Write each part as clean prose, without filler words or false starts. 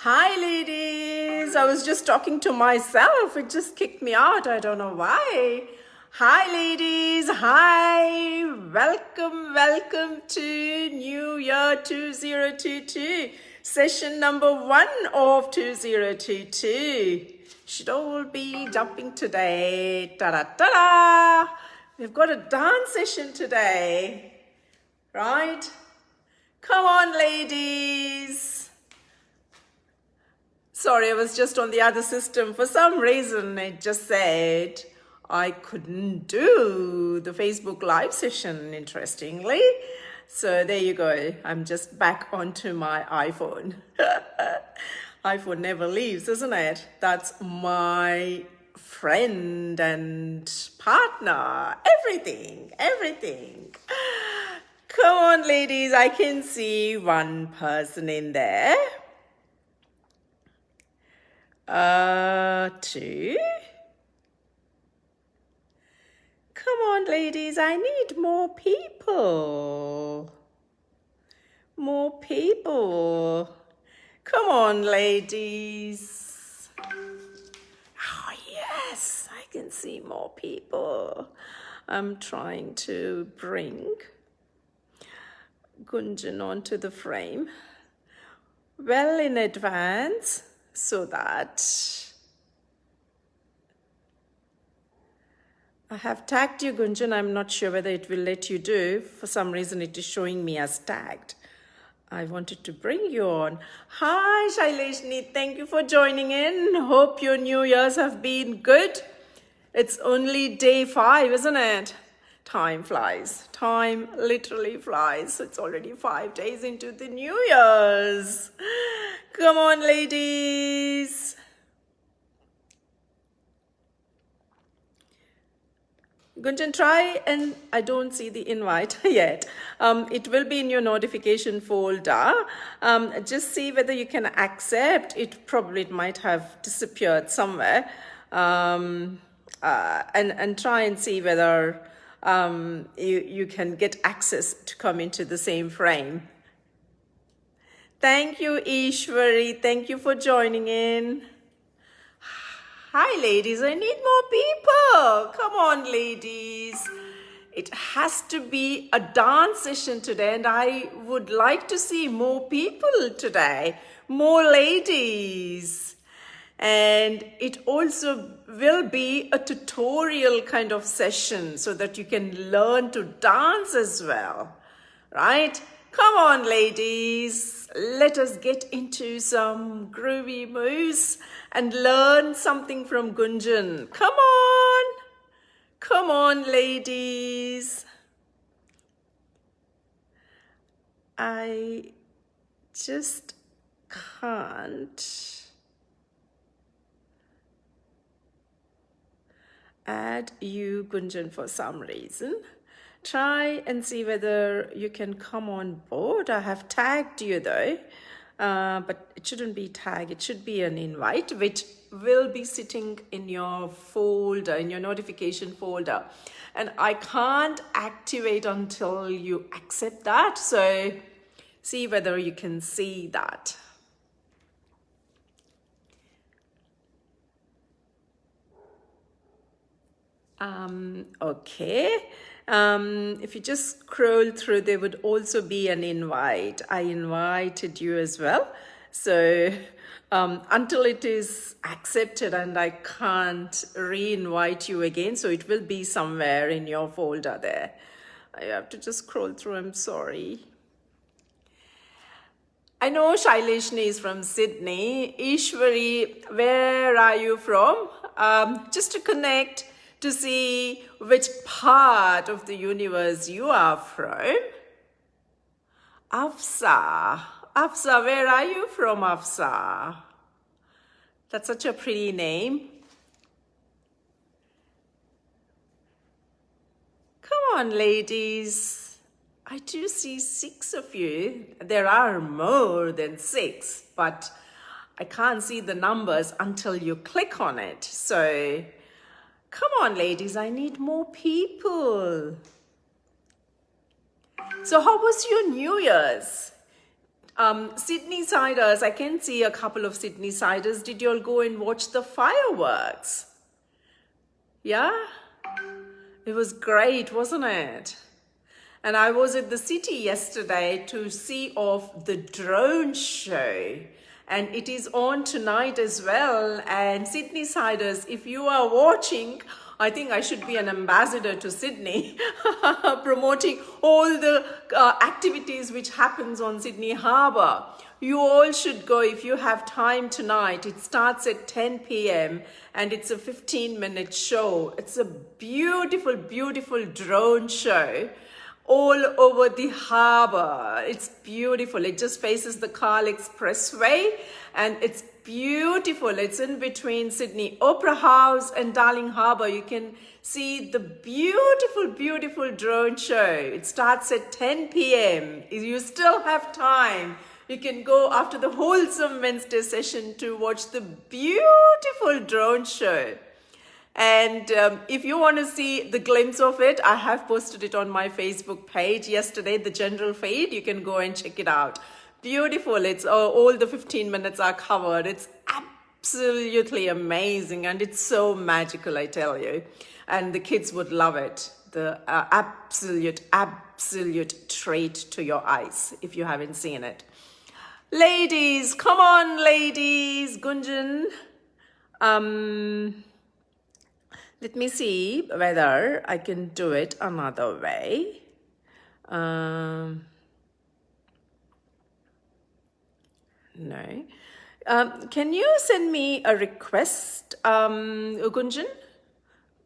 Hi, ladies. I was just talking to myself. It just kicked me out. I don't know why. Hi, ladies. Hi. Welcome to New Year 2022. Session number 1 of 2022. Should all be jumping today. Ta-da-ta-da. We've got a dance session today. Right? Come on, ladies. Sorry, I was just on the other system. For some reason, it just said I couldn't do the Facebook live session, interestingly. So there you go. I'm just back onto my iPhone. iPhone never leaves, isn't it? That's my friend and partner. Everything. Come on, ladies. I can see one person in there. 2. Come on, ladies, I need more people. Come on, ladies. Oh, yes, I can see more people. I'm trying to bring Gunjan onto the frame well in advance, so that I have tagged you, Gunjan. I'm not sure whether it will let you do. For some reason, it is showing me as tagged. I wanted to bring you on. Hi, Shaileshni. Thank you for joining in. Hope your New Year's have been good. It's only day 5, isn't it? Time flies. Time literally flies. It's already 5 days into the New Year's. Come on, ladies. Gunjan, try, and I don't see the invite yet. It will be in your notification folder. Just see whether you can accept. It might have disappeared somewhere. And try and see whether you can get access to come into the same frame. Thank you, Ishwari. Thank you for joining in. Hi, ladies. I need more people. Come on, ladies. It has to be a dance session today, and I would like to see more people today, more ladies. And it also will be a tutorial kind of session so that you can learn to dance as well, right? Come on, ladies. Let us get into some groovy moves and learn something from Gunjan. Come on, ladies. I just can't add you, Gunjan, for some reason. Try and see whether you can come on board. I have tagged you though, but it shouldn't be tag. It should be an invite, which will be sitting in your folder, in your notification folder. And I can't activate until you accept that. So see whether you can see that. Okay. If you just scroll through, there would also be an invite. I invited you as well. So until it is accepted, and I can't re-invite you again, so it will be somewhere in your folder there. I have to just scroll through. I'm sorry. I know Shaileshni is from Sydney. Ishwari, where are you from? Just to connect, to see which part of the universe you are from. Afsa, where are you from, Afsa? That's such a pretty name. Come on, ladies. I do see 6 of you. There are more than 6, but I can't see the numbers until you click on it. So come on, ladies, I need more people. So how was your New Year's? Sydney siders, I can see a couple of Sydney siders. Did you all go and watch the fireworks? Yeah? It was great, wasn't it? And I was at the city yesterday to see off the drone show. And it is on tonight as well. And Sydney siders, if you are watching, I think I should be an ambassador to Sydney, promoting all the activities which happens on Sydney Harbour. You all should go if you have time tonight. It starts at 10 p.m. and it's a 15-minute show. It's a beautiful, beautiful drone show all over the harbour. It's beautiful. It just faces the Carl Expressway and it's beautiful. It's in between Sydney Opera House and Darling Harbour. You can see the beautiful, beautiful drone show. It starts at 10 p.m. You still have time. You can go after the wholesome Wednesday session to watch the beautiful drone show. And if you want to see the glimpse of it, I have posted it on my Facebook page yesterday, the general feed. You can go and check it out. Beautiful. It's all the 15 minutes are covered. It's absolutely amazing and it's so magical, I tell you. And the kids would love it. The absolute treat to your eyes if you haven't seen it. Ladies, come on, ladies. Gunjan. Let me see whether I can do it another way. No. Can you send me a request, Gunjan?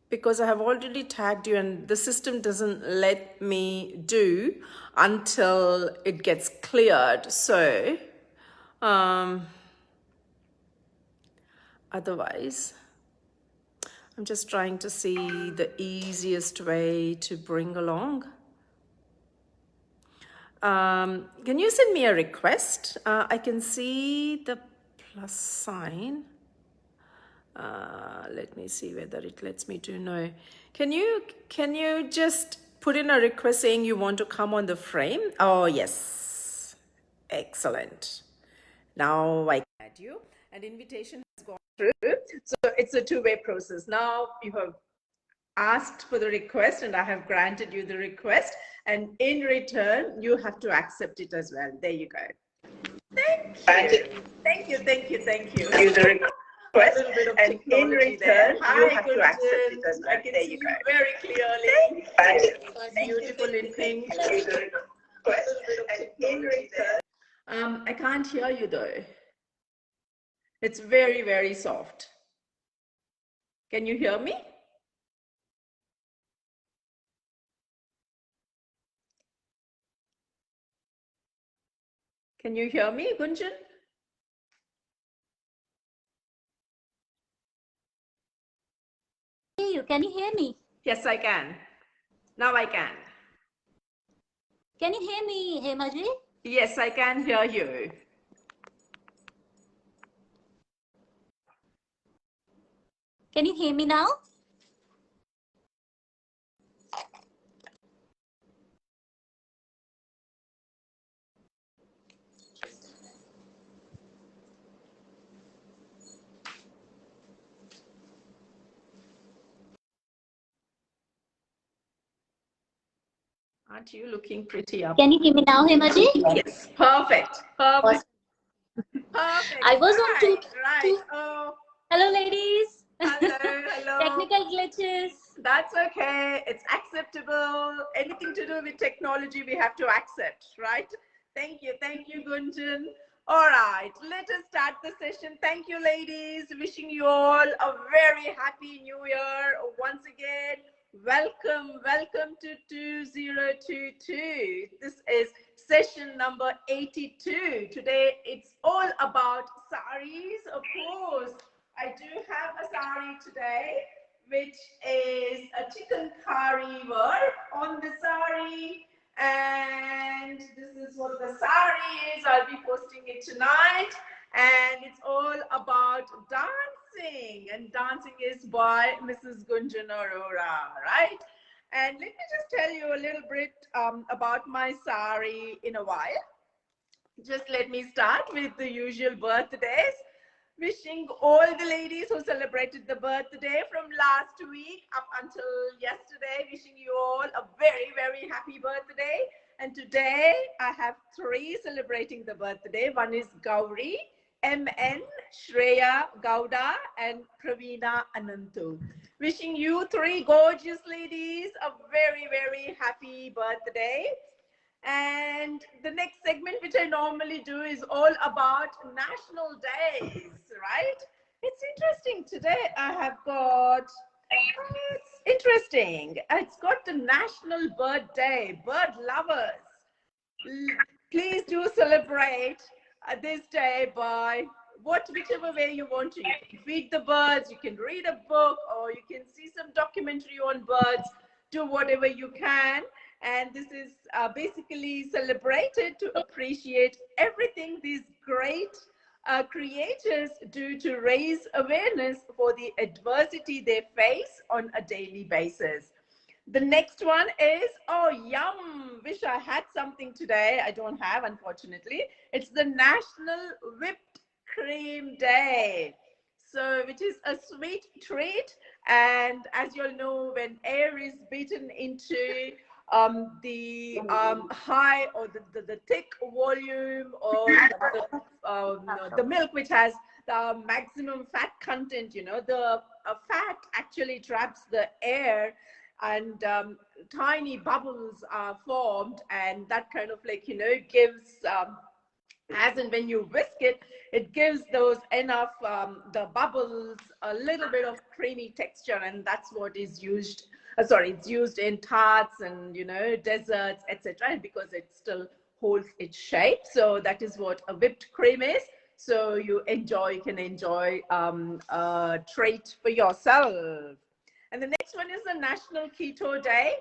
Because I have already tagged you and the system doesn't let me do until it gets cleared. So, otherwise, I'm just trying to see the easiest way to bring along. Can you send me a request? I can see the plus sign. Let me see whether it lets me do no. Can you just put in a request saying you want to come on the frame? Oh, yes. Excellent. Now I can add you. An invitation has gone through. So it's a two-way process. Now you have asked for the request and I have granted you the request. And in return, you have to accept it as well. There you go. Thank you. Thank you. Request, and in return, you have to accept it as well. I can see you very clearly. Thank you. Beautiful in pink. Request, and in return. I can't hear you though. It's very, very soft. Can you hear me? Can you hear me, Gunjan? Can you hear me? Yes, I can. Now I can. Can you hear me, Hemaji? Yes, I can hear you. Can you hear me now? Aren't you looking pretty up? Can you hear me now, Hemaji? Yes, perfect. Perfect. I was on two. Oh. Hello, ladies. Hello. Technical glitches. That's okay. It's acceptable. Anything to do with technology, we have to accept, right? Thank you, Gunjan. All right, let us start the session. Thank you, ladies. Wishing you all a very happy new year once again. Welcome to 2022. This is session number 82. Today it's all about sarees. Of course, I do have a saree today, which is a chicken curry work on the saree. And this is what the saree is. I'll be posting it tonight. And it's all about dancing. And dancing is by Mrs Gunjan Arora, right? And let me just tell you a little bit about my saree in a while. Just let me start with the usual birthdays. Wishing all the ladies who celebrated the birthday from last week up until yesterday, wishing you all a very, very happy birthday. And today I have three celebrating the birthday. One is Gauri, MN, Shreya Gowda, and Praveena Anantu. Wishing you three gorgeous ladies a very, very happy birthday. And the next segment, which I normally do, is all about national days, right? It's interesting. Today I have got, it's interesting. It's got the National Bird Day, bird lovers. Please do celebrate this day by whichever way you want to. You can feed the birds, you can read a book, or you can see some documentary on birds. Do whatever you can. And this is basically celebrated to appreciate everything these great creators do to raise awareness for the adversity they face on a daily basis. The next one is, oh, yum. Wish I had something today. I don't have, unfortunately. It's the National Whipped Cream Day. So, which is a sweet treat. And as you all know, when air is beaten into the high or the thick volume, or the milk which has the maximum fat content, the fat actually traps the air, and tiny bubbles are formed, and that kind of gives as and when you whisk it, it gives those enough the bubbles a little bit of creamy texture, and that's what is used. It's used in tarts and desserts, etc. Because it still holds its shape. So that is what a whipped cream is. So you can enjoy a treat for yourself. And the next one is the National Keto Day.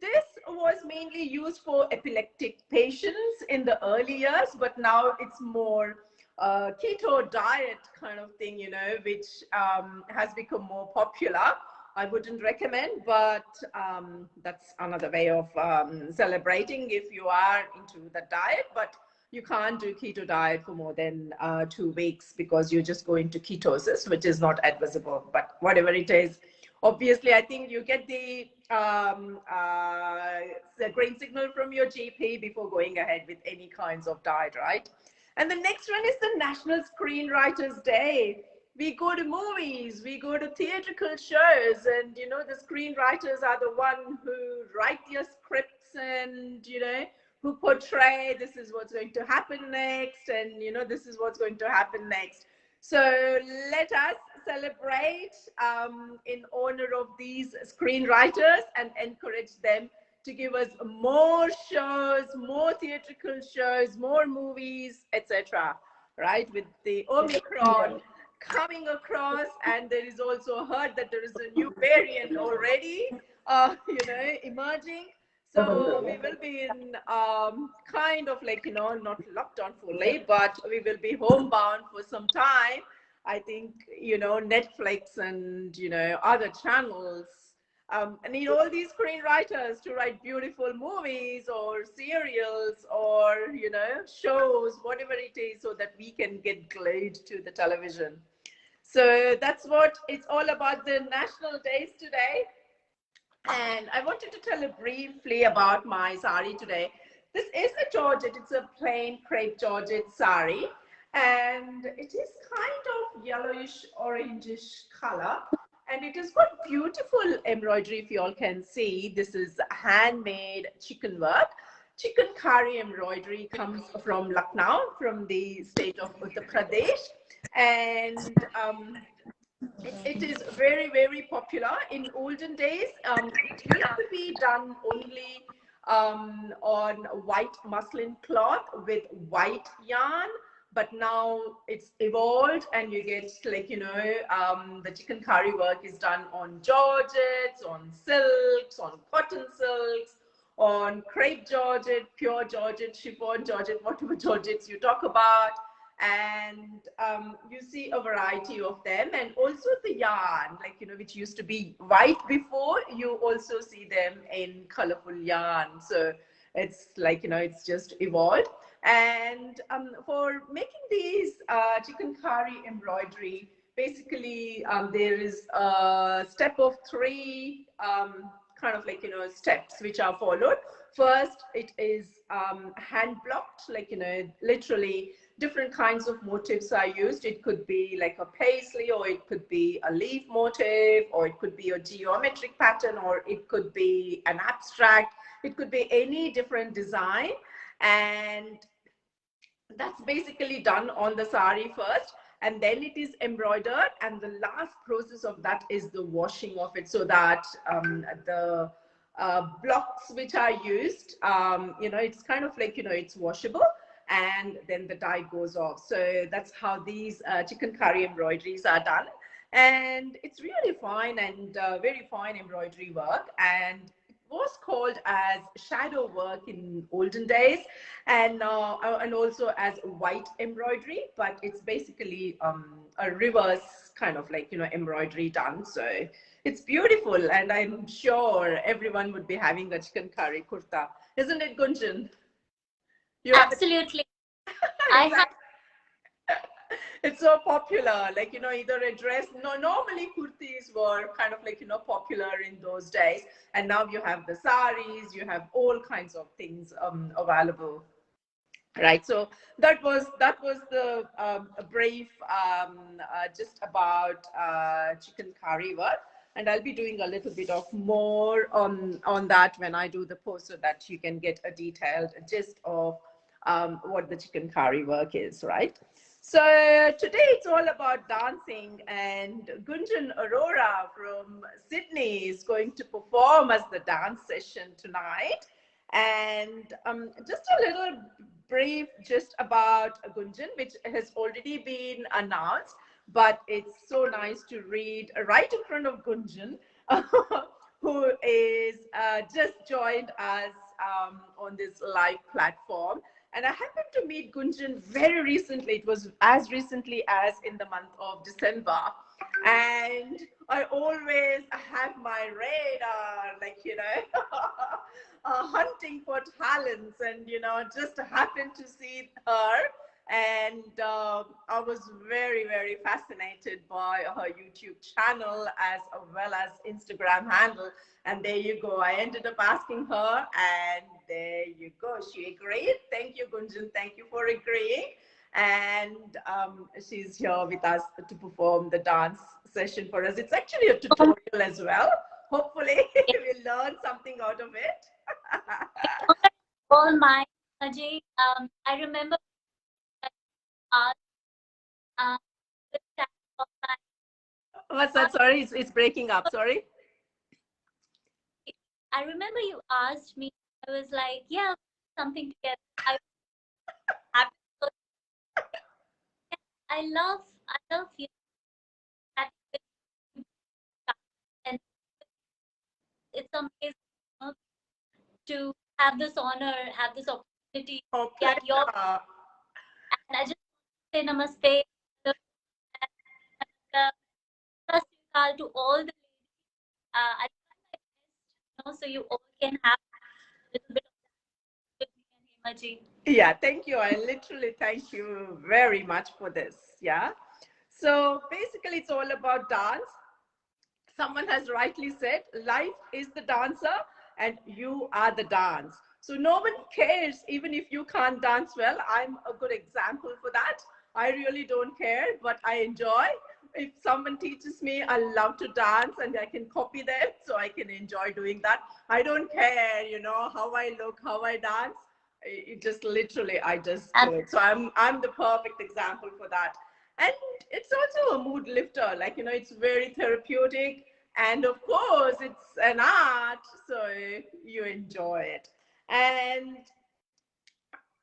This was mainly used for epileptic patients in the early years, but now it's more keto diet kind of thing, which has become more popular. I wouldn't recommend, but that's another way of celebrating if you are into the diet. But you can't do keto diet for more than 2 weeks, because you just go into ketosis, which is not advisable. But whatever it is, obviously, I think you get the green signal from your GP before going ahead with any kinds of diet, right? And the next one is the National Screenwriters Day. We go to movies, we go to theatrical shows, and the screenwriters are the one who write their scripts, and who portray this is what's going to happen next, and this is what's going to happen next. So let us celebrate in honor of these screenwriters and encourage them to give us more shows, more theatrical shows, more movies, etc. Right? With the Omicron coming across, and there is also heard that there is a new variant already, emerging. So we will be in kind of not locked down fully, but we will be homebound for some time. I think, Netflix and, other channels need all these screenwriters to write beautiful movies or serials or, shows, whatever it is, so that we can get glued to the television. So that's what it's all about, the national days today. And I wanted to tell you briefly about my sari today. This is a georgette. It's a plain crepe georgette sari. And it is kind of yellowish, orangish color. And it has got beautiful embroidery, if you all can see. This is handmade chicken work. Chicken curry embroidery comes from Lucknow, from the state of Uttar Pradesh. And it is very, very popular. In olden days, it used to be done only on white muslin cloth with white yarn, but now it's evolved, and you get the chicken curry work is done on georgettes, on silks, on cotton silks, on crepe georgette, pure georgette, chiffon georgette, whatever georgettes you talk about. And you see a variety of them, and also the yarn, which used to be white before, you also see them in colorful yarn. So It's like, it's just evolved. And for making these chikankari embroidery, basically there is a step of three kind of like, steps which are followed. First, it is hand blocked, like, literally different kinds of motifs are used. It could be like a paisley, or it could be a leaf motif, or it could be a geometric pattern, or it could be an abstract. It could be any different design. And that's basically done on the sari first, and then it is embroidered, and the last process of that is the washing of it, so that the blocks which are used, it's kind of like, it's washable, and then the dye goes off. So that's how these chikankari embroideries are done. And it's really fine, and very fine embroidery work. And was called as shadow work in olden days, and also as white embroidery, but it's basically a reverse kind of like, embroidery done. So it's beautiful, and I'm sure everyone would be having a chikankari kurta, isn't it, Gunjan? You have Absolutely. I have. It's so popular, like, either a dress. No, normally kurtis were kind of like, popular in those days, and now you have the saris, you have all kinds of things available, right? So that was the brief just about chikankari work, and I'll be doing a little bit of more on that when I do the post, so that you can get a detailed gist of what the chikankari work is, right? So today it's all about dancing, and Gunjan Arora from Sydney is going to perform as the dance session tonight. And just a little brief just about Gunjan, which has already been announced, but it's so nice to read right in front of Gunjan, who is just joined us on this live platform. And I happened to meet Gunjan very recently. It was as recently as in the month of December. And I always have my radar, like, hunting for talents, and, just happened to see her. And I was very, very fascinated by her YouTube channel as well as Instagram handle. And there you go. I ended up asking her, and there you go. She agreed. Thank you, Gunjan. Thank you for agreeing. And she's here with us to perform the dance session for us. It's actually a tutorial as well. Hopefully, we'll learn something out of it. All mine, Ajay. I remember uh, the chat of What's that? Sorry, it's breaking up. Sorry. I remember you asked me. I was like, yeah, something together. I was happy. I love you. That, and it's amazing, to have this honor, have this opportunity Oh, at your. pleasure. And I just say namaste, and to all the. I try my best, so you all can have a little bit of that with me and Himaji. Yeah, thank you. I literally thank you very much for this. Yeah. So basically, it's all about dance. Someone has rightly said, life is the dancer and you are the dance. So no one cares, even if you can't dance well. I'm a good example for that. I really don't care, but I enjoy. If someone teaches me, I love to dance, and I can copy them, so I can enjoy doing that. I don't care, how I look, how I dance. It just literally, I just do it. So I'm the perfect example for that. And it's also a mood lifter, like, it's very therapeutic, and of course it's an art, so you enjoy it. And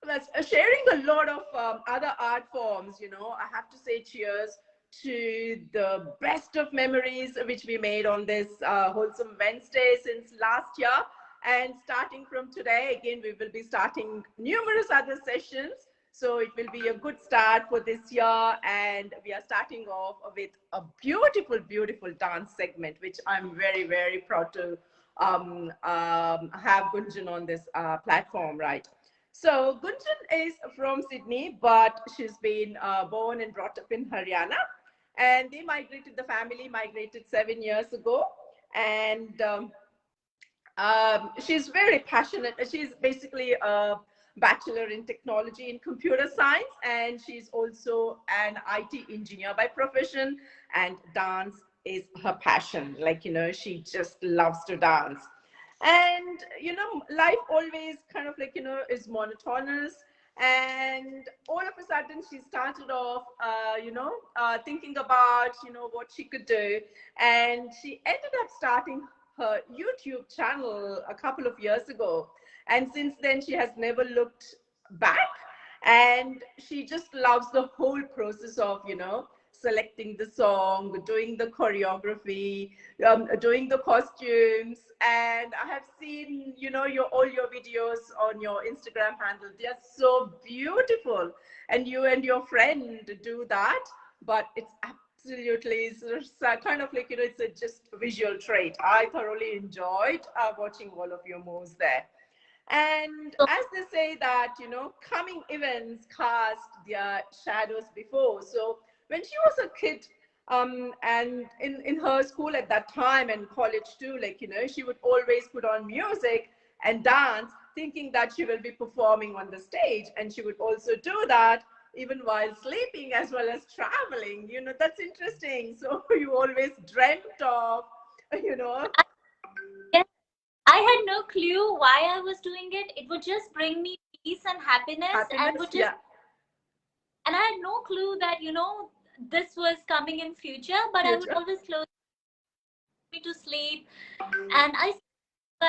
that's sharing a lot of other art forms. I have to say cheers to the best of memories which we made on this wholesome Wednesday since last year. And starting from today, again, we will be starting numerous other sessions. So it will be a good start for this year. And we are starting off with a beautiful, beautiful dance segment, which I'm very, very proud to have Gunjan on this platform, right? So Gunjan is from Sydney, but she's been born and brought up in Haryana, and they migrated. The family migrated 7 years ago, and she's very passionate. She's basically a bachelor in technology and computer science, and she's also an IT engineer by profession, and dance is her passion. Like, she just loves to dance. And, life always kind of like, is monotonous. And all of a sudden, she started off, thinking about, what she could do. And she ended up starting her YouTube channel a couple of years ago. And since then, she has never looked back. And she just loves the whole process of, selecting the song, doing the choreography, doing the costumes. And I have seen, all your videos on your Instagram handle. They are so beautiful. And you and your friend do that, but it's absolutely, it's kind of like, it's a just visual trait. I thoroughly enjoyed watching all of your moves there. And as they say that, coming events cast their shadows before. So when she was a kid, and in her school at that time and college too, like, she would always put on music and dance, thinking that she will be performing on the stage. And she would also do that even while sleeping as well as traveling. That's interesting. So you always dreamt of, you know. Yes, I had no clue why I was doing it. It would just bring me peace and happiness, and would just, Yeah. and I had no clue that, this was coming in future, but I would always close me to sleep. And I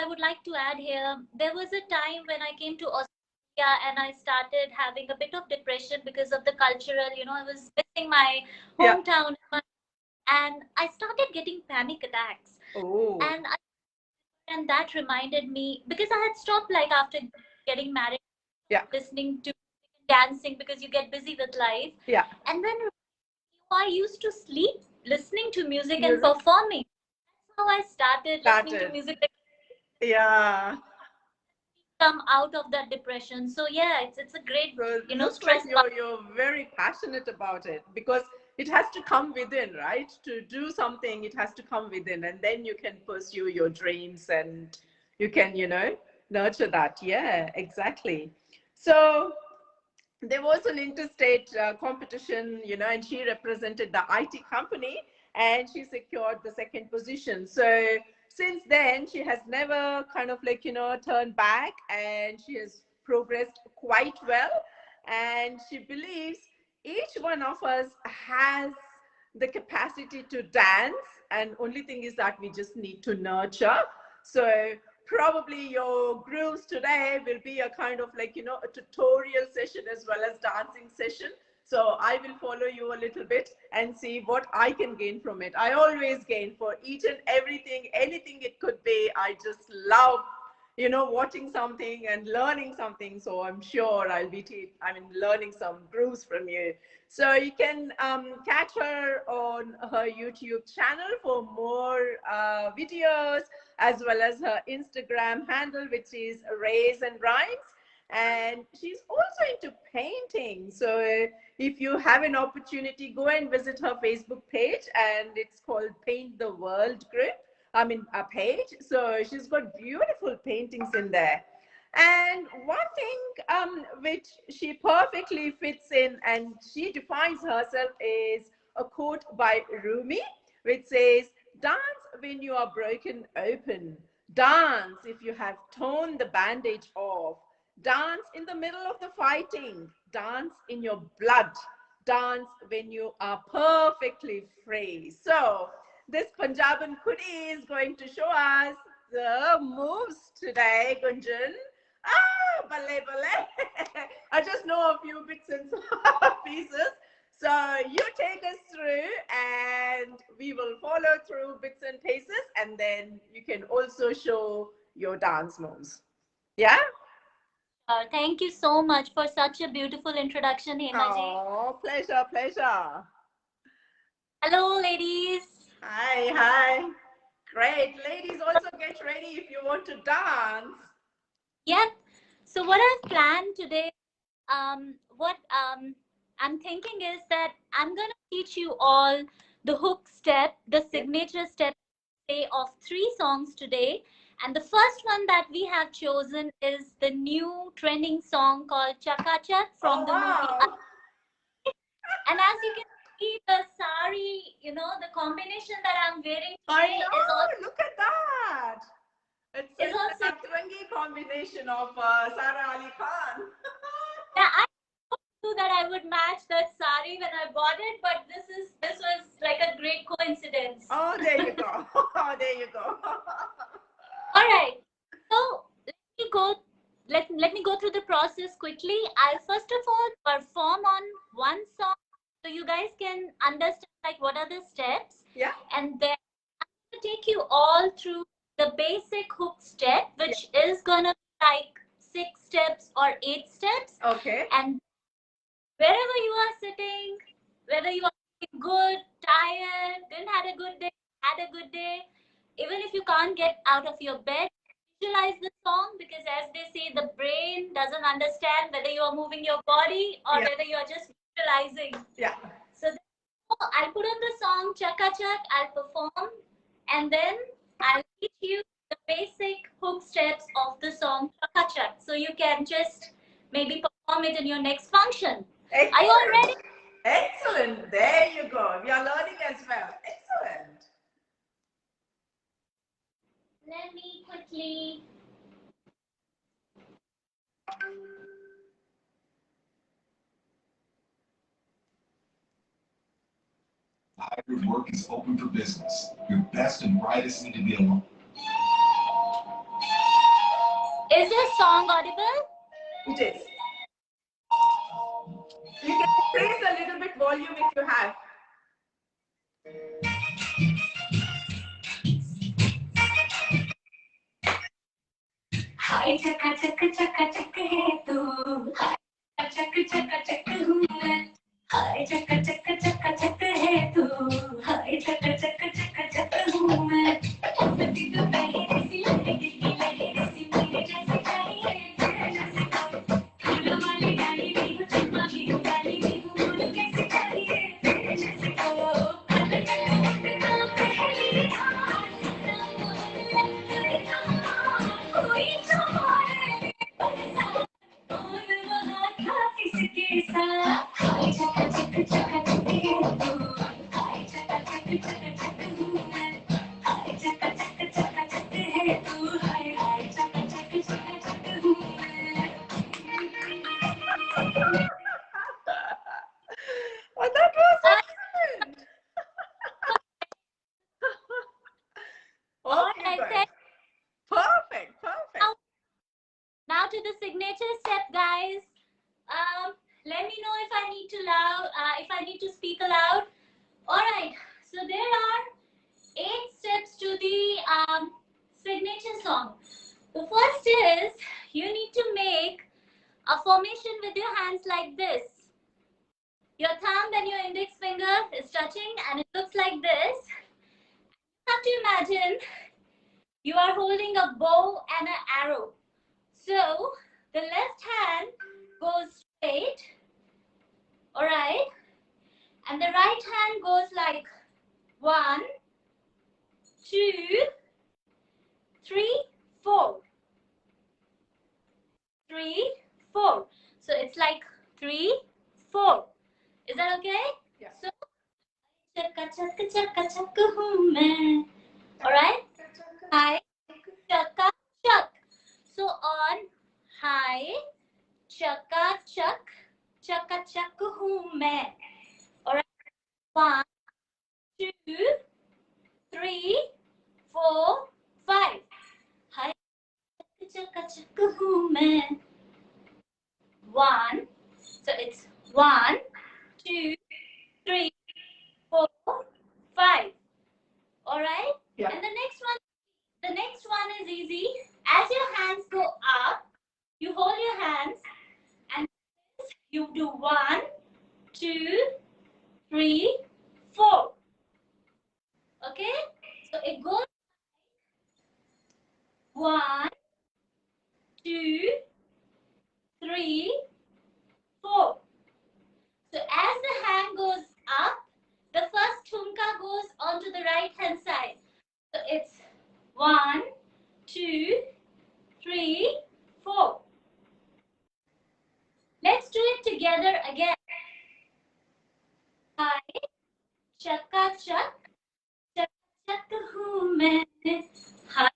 would like to add here, there was a time when I came to Australia and I started having a bit of depression because of the cultural, I was missing my hometown, and I started getting panic attacks. Oh. And that reminded me, because I had stopped, like, after getting married, listening to dancing, because you get busy with life. Yeah. And then I used to sleep listening to music and performing. That's how I started listening to music. Yeah. Come out of that depression. So yeah, it's a great, looks stress. like you're very passionate about it, because it has to come within, right? To do something, it has to come within, and then you can pursue your dreams, and you can, nurture that. Yeah, exactly. So there was an interstate competition, and she represented the IT company, and she secured the second position. So since then, she has never kind of like, turned back, and she has progressed quite well. And she believes each one of us has the capacity to dance, and only thing is that we just need to nurture. So probably your grooves today will be a kind of like, a tutorial session as well as dancing session. So I will follow you a little bit and see what I can gain from it. I always gain for each and everything, anything it could be. I just love, watching something and learning something. So I'm sure I'll be learning some grooves from you. So you can catch her on her YouTube channel for more videos, as well as her Instagram handle, which is Rays and Rhymes. And she's also into painting. So if you have an opportunity, go and visit her Facebook page, and it's called Paint the World Group. A page. So she's got beautiful paintings in there. And one thing which she perfectly fits in and she defines herself is a quote by Rumi, which says, "Dance when you are broken open. Dance if you have torn the bandage off. Dance in the middle of the fighting. Dance in your blood. Dance when you are perfectly free." So this Punjaban Kudi is going to show us the moves today, Gunjan. Bale, bale. I just know a few bits and pieces. So you take us through, and we will follow through bits and pieces, and then you can also show your dance moves. Yeah? Thank you so much for such a beautiful introduction, Hemaji. Oh, pleasure, pleasure. Hello, ladies. Hi, hi. Great. Ladies, also get ready if you want to dance. Yep. So what I've planned today, what I'm thinking is that I'm gonna teach you all the hook step, the signature step of 3 songs today. And the first one that we have chosen is the new trending song called Chaka Chak from the movie. And as you can see, the sari, the combination that I'm wearing today is also. Look at that. It's also a Satrangi combination of Sara Ali Khan. Yeah, I knew that I would match that sari when I bought it, but this was like a great coincidence. Oh, there you go. Oh, there you go. All right. So let me go through the process quickly. I'll first of all perform on one song so you guys can understand like what are the steps. Yeah. And then I'm gonna take you all through the basic hook step, which is gonna be like 6 steps or 8 steps. Okay. And wherever you are sitting, whether you are feeling good, tired, didn't had a good day, had a good day, even if you can't get out of your bed, visualize the song, because as they say, the brain doesn't understand whether you are moving your body or whether you are just visualizing. Yeah. So I'll put on the song Chaka Chak, I'll perform, and then I'll teach you the basic hook steps of the song Chaka Chak. So you can just maybe perform it in your next function. Excellent. Are you all ready? Excellent. There you go. We are learning as well. Excellent. Let me quickly. Hybrid work is open for business. Your best and brightest need to be alone. Is this song audible? It is. You can increase a little bit volume if you have. Hi chaka chaka chaka chaka hai tu. Hi chaka chaka chaka hu main. Hi chaka chaka chaka chaka hai tu. Hi chaka chaka chaka chaka hu main. Umti to pehle si lagi lagi si mere jaise chahiye jaise ko. Phoolon wali dali bhi hu chumma bhi hu dali bhi hu bol kaise chahiye jaise ko. Pehli कोई तुम्हारे कौन वहाँ था किसके साथ हाय चका चक चका चक है तू हाय चका चक चका चक हूँ मैं हाय चका चक चका चक है तू हाय हाय चका चक चका चक हूँ मैं. Oh, that was excellent. Okay, good. Perfect, perfect. Now to the signature step, guys. Let me know if I need to speak aloud. All right. So there are 8 steps to the signature song. The first is you need to make a formation with your hands like this. Your thumb and your index finger is touching, and it looks like this. You have to imagine you are holding a bow and an arrow. So the left hand goes straight, all right, and the right hand goes like 1, 2, 3, 4. 3, 4. So it's like 3, 4. Is that okay? Yeah. So chaka chaka chaka chaka hoon main. All right. Hi, chaka chak. So on hi, chaka chak, chaka chaka hoon main. All right. 1, 2, 3, 4, 5. Hi, chaka chaka hoon main. 1. So it's 1, 2, 3, 4, 5. All right. Yeah. And the next one is easy. As your hands go up, you hold your hands and you do 1, 2, 3, 4. Okay. So it goes चकाचक चकाचक हूँ मैं, हाय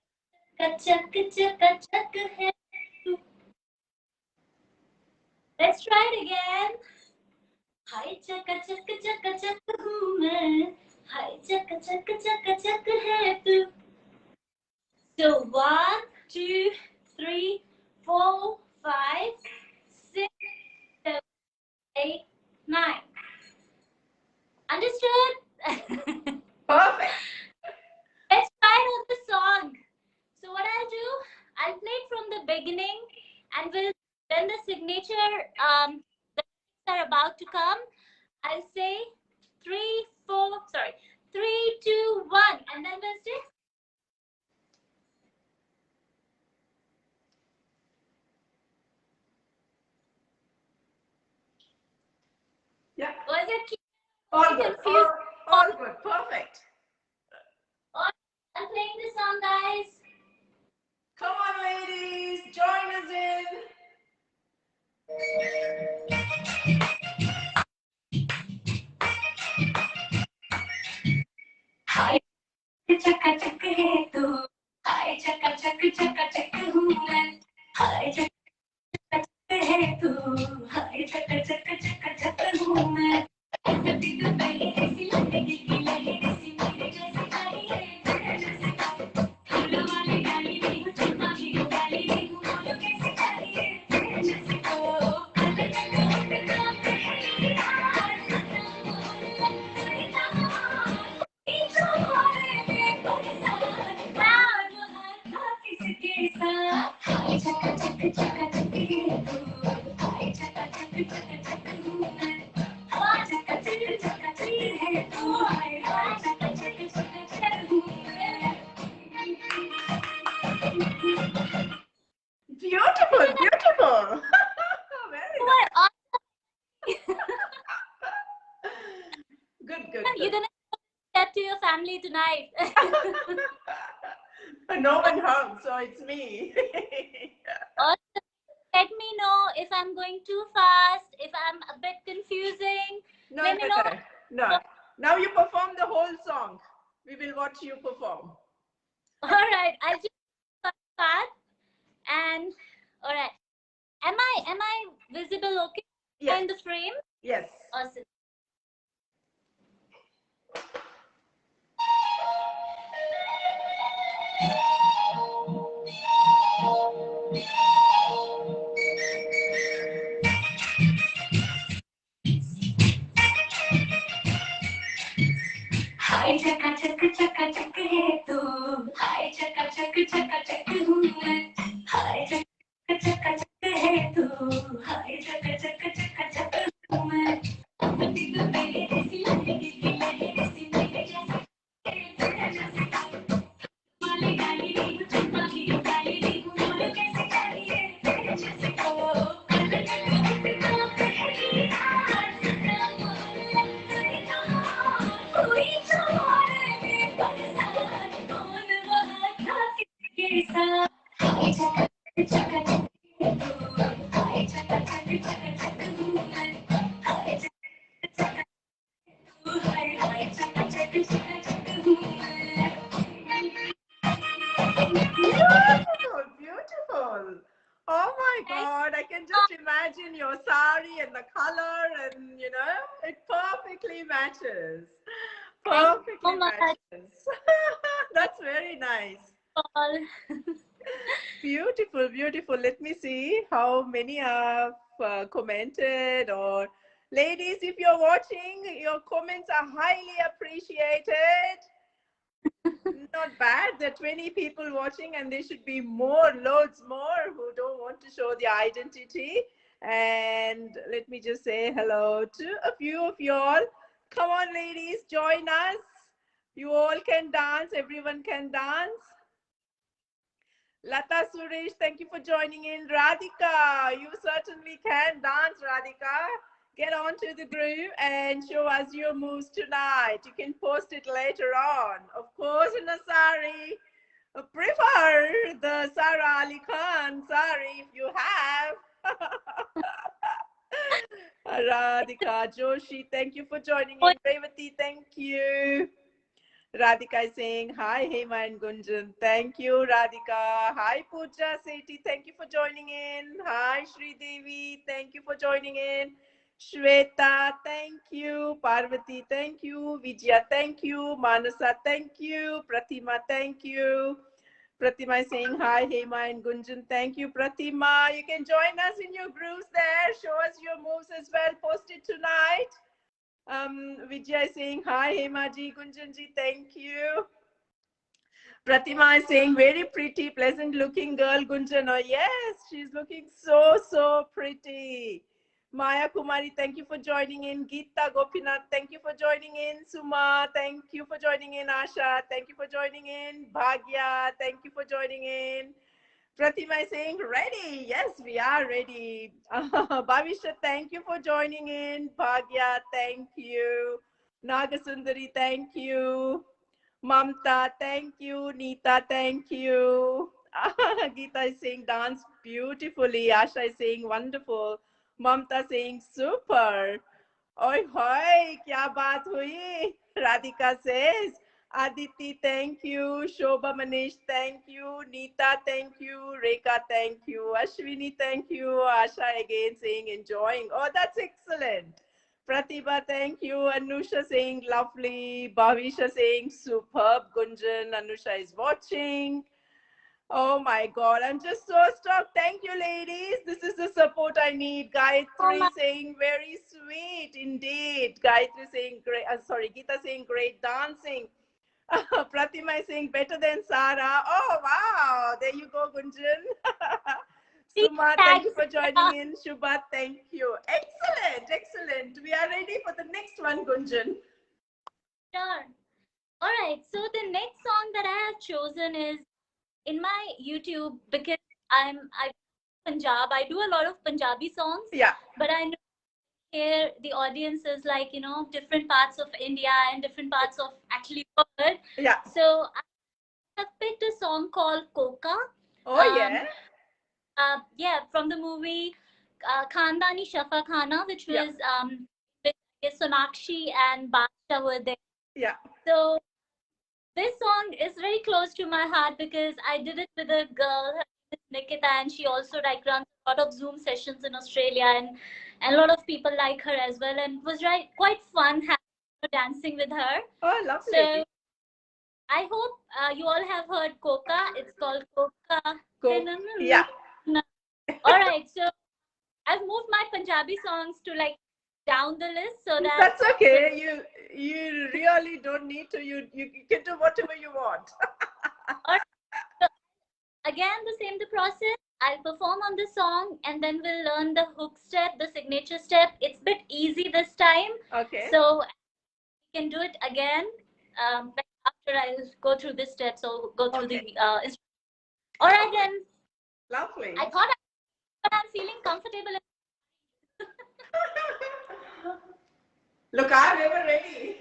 चकाचक चकाचक है तू. Let's try it again. हाय चकाचक चकाचक हूँ मैं, हाय चकाचक चकाचक है तू. So 1, 2, 3, 4, 5, 6, 7, 8, 9. Understood? Perfect. Let's try it on the song. So what I'll do, I'll play it from the beginning, and when the signature the lyrics are about to come, I'll say 3, 2, 1, and then we'll say. Yeah. Was it All good. confused? All good. Perfect. I'm playing the song, guys. Come on, ladies. Join us in. हाय चकाचक है तू, हाय चकाचक चकाचक हूँ मैं, हाय चकाचक है तू, हाय चकाचक चकाचक हूँ मैं. कभी तो पहले ऐसी लगेगी कि लहर सी मेरे जैसे गाड़ी है, तेरे जैसे फूलों वाली गाड़ी भी हूँ, चुम्मा भी हूँ, गाली भी हूँ, बोलो कैसे गाड़ी है, तेरे जैसे Beautiful, beautiful. Very nice. Good, good, You're good. gonna that to your family tonight. No one home, so it's me. Also, let me know if I'm going too fast, if I'm a bit confusing. No, Let me know. okay. No. Now you perform the whole song. We will watch you perform. All right, I'll just start. And all right, am I visible? Okay, Yes. in the frame. Yes. Awesome. हाय चकाचक चकाचक है तू, हाय चकाचक चकाचक हूँ मैं, हाय चकाचक चकाचक है तू, हाय चकाचक चकाचक हूँ मैं. कभी तो मेरे ऐसी लगेगी कि लहर सी मेरे जैसे, तेरे जैसे वाली गाली भी हूँ, चुम्मा भी हूँ, गाली भी हूँ, बोलो कैसे गाली है, तेरे जैसे Beautiful, beautiful. Oh my God, I can just imagine your sari and the color, and it perfectly matches. Perfectly matches. That's very nice. Beautiful, beautiful. Let me see how many have commented. Or ladies, if you're watching, your comments are highly appreciated. Not bad. There are 20 people watching, and there should be more, loads more, who don't want to show their identity. And let me just say hello to a few of you all. Come on, ladies, join us. You all can dance. Everyone can dance. Lata Suresh, thank you for joining in. Radhika, you certainly can dance, Radhika. Get onto the groove and show us your moves tonight. You can post it later on. Of course, in a sari. Prefer the Sara Ali Khan sari if you have. Radhika Joshi, thank you for joining in. Revati, thank you. Radhika is saying hi, Hema and Gunjan. Thank you, Radhika. Hi, Pooja Sethi. Thank you for joining in. Hi, Shri Devi. Thank you for joining in. Shweta, thank you. Parvati, thank you. Vijaya, thank you. Manasa, thank you. Pratima, thank you. Pratima is saying hi, Hema and Gunjan. Thank you, Pratima. You can join us in your groups there. Show us your moves as well. Post it tonight. Vijay is saying hi, Hema ji, Gunjan ji, thank you. Pratima is saying very pretty, pleasant looking girl, Gunjan. Oh, yes, she's looking so pretty. Maya Kumari, thank you for joining in. Geeta Gopinath, thank you for joining in. Suma, thank you for joining in. Asha, thank you for joining in. Bhagya, thank you for joining in. Pratima is saying ready. Yes, we are ready. Bhavisha, thank you for joining in. Bhagya, thank you. Nagasundari, thank you. Mamta, thank you. Neeta, thank you. Geeta is saying dance beautifully. Asha is saying wonderful. Mamta saying super. Oi hoy, kya baat hui? Radhika says, Aditi, thank you. Shobha Manish, thank you. Neeta, thank you. Rekha, thank you. Ashwini, thank you. Asha again saying enjoying. Oh, that's excellent. Pratibha, thank you. Anusha saying lovely. Bhavisha saying superb. Gunjan, Anusha is watching. Oh my God, I'm just so stuck. Thank you, ladies. This is the support I need. Gayatri saying very sweet indeed. Gayatri saying great. Sorry, Geeta saying great dancing. Pratima is saying better than Sarah. Oh wow, there you go, Gunjan. Suma, thank you for joining in. Shubha, thank you. Excellent, excellent. We are ready for the next one, Gunjan. Sure. All right. So the next song that I have chosen is in my YouTube because I Punjab. I do a lot of Punjabi songs. Yeah. But I know here the audience is like, different parts of India and different parts of actually world. Yeah. So I have picked a song called Koka. Oh yeah. Yeah, from the movie Khandani Shafa Khana, which was with Sonakshi and Basha were there. Yeah. So this song is very close to my heart because I did it with a girl, her name is Nikita, and she also like runs a lot of Zoom sessions in Australia, and a lot of people like her as well, and it was quite fun dancing with her. Oh, lovely. So I hope you all have heard Koka. It's called Koka. Yeah. All right, so I've moved my Punjabi songs to like down the list so that that's okay. You really don't need to. You can do whatever you want. So, again, the process. I'll perform on the song and then we'll learn the hook step, the signature step. It's a bit easy this time. Okay. So we can do it again. After I'll go through this step, so go through the instructions. All right then. Lovely. I thought I'm feeling comfortable. Look, I'm ever ready.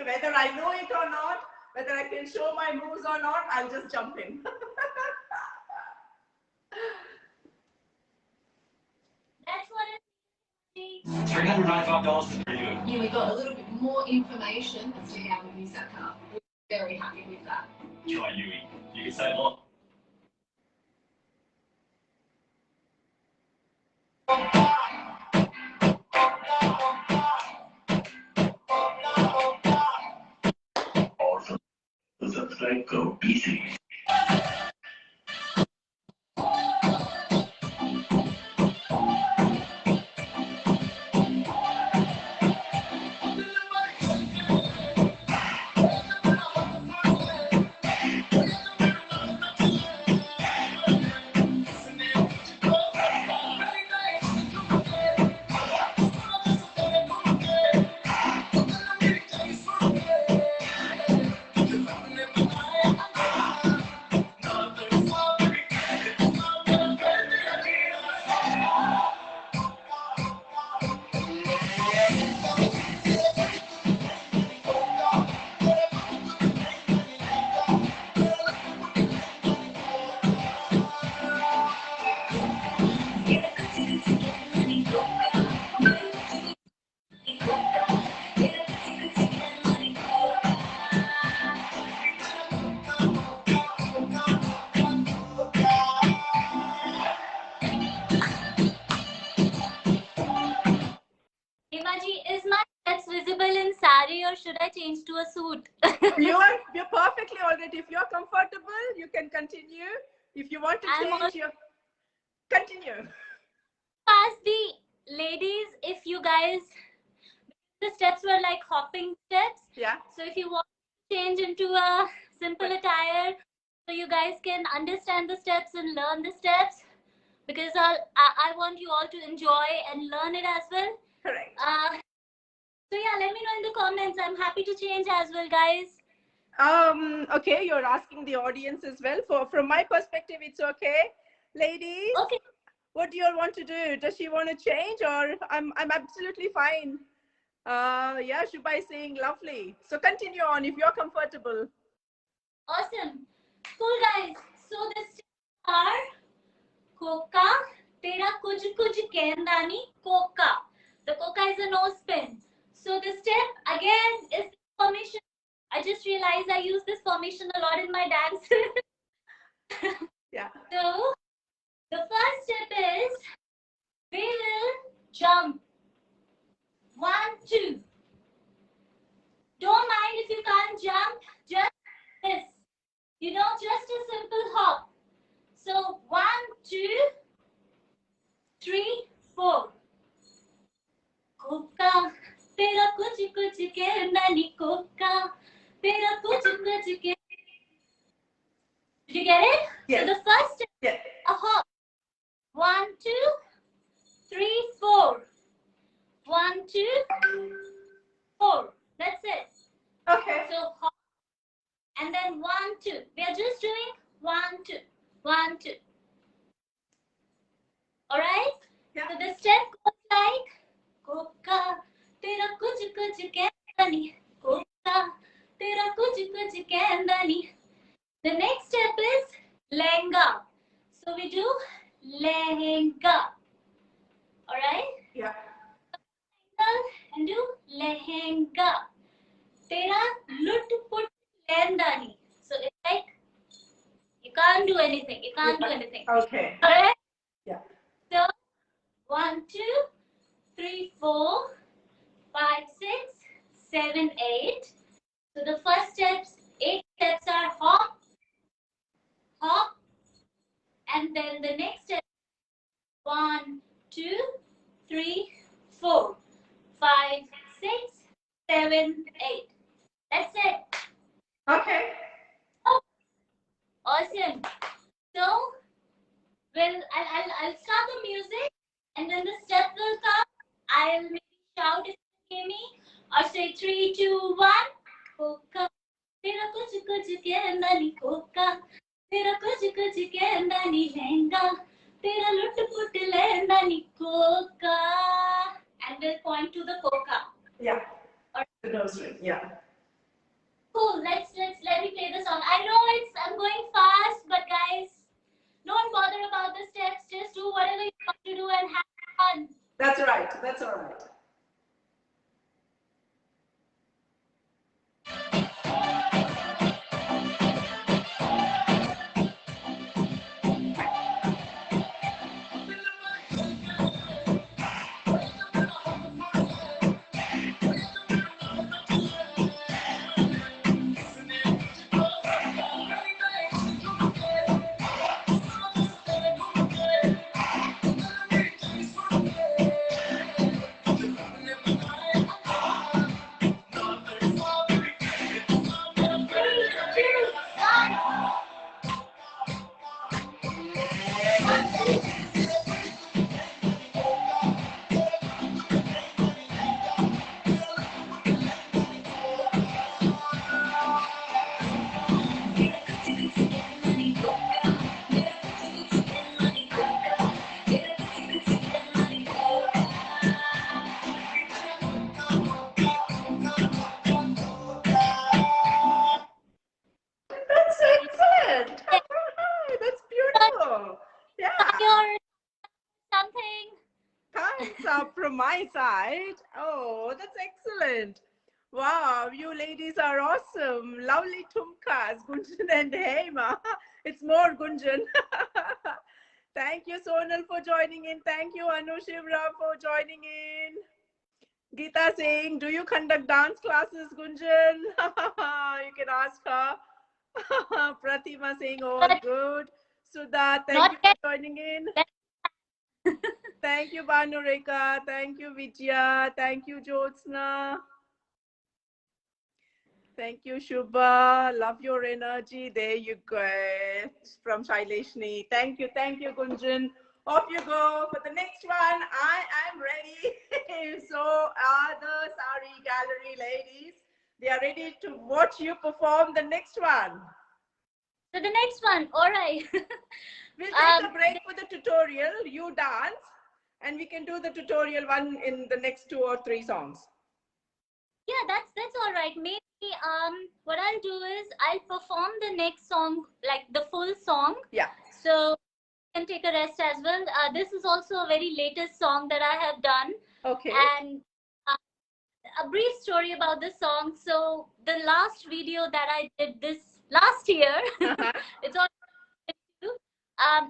Whether I know it or not, whether I can show my moves or not, I'll just jump in. That's what it's $395 for you. Yeah, we got a little bit more information as to how we use that card. We're very happy with that. Try Yui. You can say more. Awesome. Subscribe, go easy. should I change to a suit? You're perfectly all right. If you're comfortable, you can continue. If you want to change, you continue. Ask the ladies if you guys, the steps were like hopping steps. Yeah. So if you want to change into a simple attire, so you guys can understand the steps and learn the steps, because I want you all to enjoy and learn it as well. Correct. So yeah, let me know in the comments. I'm happy to change as well, guys. Okay, you're asking the audience as well. From my perspective, it's okay. Ladies, Okay. what do you all want to do? Does she want to change, or I'm absolutely fine? Yeah, Shubha is saying lovely. So continue on if you're comfortable. Awesome. Cool, guys. So the steps are Koka, Tera Kuj Kuj Kendani, Koka. The Koka is a nose pin. So the step again is formation. I just realized I use this formation a lot in my dance. Yeah. So the first step is we will jump. 1, 2. Don't mind if you can't jump, just this. You know, just a simple hop. So 1, 2, 3, 4. Koka, tera kuch kuch kehna ni koka, tera kuch kuch ke. Did you get it? Yes. So the first step, Yeah. a hop. 1, 2, 3, 4. 1, 2, 4. That's it. Okay. So hop. And then 1, 2. We are just doing 1, 2. 1, 2. Alright? Yeah. So the step goes like Koka, tera kuch kuch kendani. Koka, tera kuch kuch kendani. The next step is lehenga. So we do lehenga. Alright? Yeah. And do lehenga. Tera lut put lendani. So it's like you can't do anything. You can't do anything. Okay. Alright? Yeah. So 1, 2, 3, 4, 5, 6, 7, 8. So the first steps, 8 steps are hop, hop, and then the next step 1, 2, 3, 4, 5, 6, 7, 8. That's it. Okay. Oh, awesome. So, I'll start the music, and then the step will come. I'll maybe shout if you hear me, or say 3, 2, 1. Koka, tera kuch kuch kehna ni koka, tera kuch kuch kehna ni lehenga, tera lut put lehna ni koka. And we'll point to the koka. Yeah. Or, The nose ring. Yeah. cool. Let me play the song. I know I'm going fast, but guys, don't bother about the steps. Just do whatever you want to do and have fun. That's right. That's all right. That's excellent. That's beautiful. Yeah. Your something. Thumbs up from my side. Oh, that's excellent. Wow, you ladies are awesome. Lovely tumkas, Gunjan and Hema. It's more Gunjan. Thank you, Sonal, for joining in. Thank you, Anu Shivra, for joining in. Geeta saying, do you conduct dance classes, Gunjan? You can ask her. Pratima saying, all But good. Sudha, thank not you yet. for joining in. Thank you, Bhanureka. Thank you, Vijaya. Thank you, Jyotsna. Thank you, Shubha. Love your energy. There you go. From Shaileshni. Thank you, Gunjan. Off you go for the next one. I am ready. So are the Sari Gallery ladies. They are ready to watch you perform the next one. So the next one, all right. We'll take a break for the tutorial. You dance, and we can do the tutorial one in the next 2 or 3 songs. Yeah, that's all right. Maybe what I'll do is I'll perform the next song, like the full song. Yeah. So you can take a rest as well. This is also a very latest song that I have done. Okay. And a brief story about the song. So the last video that I did this last year, it's all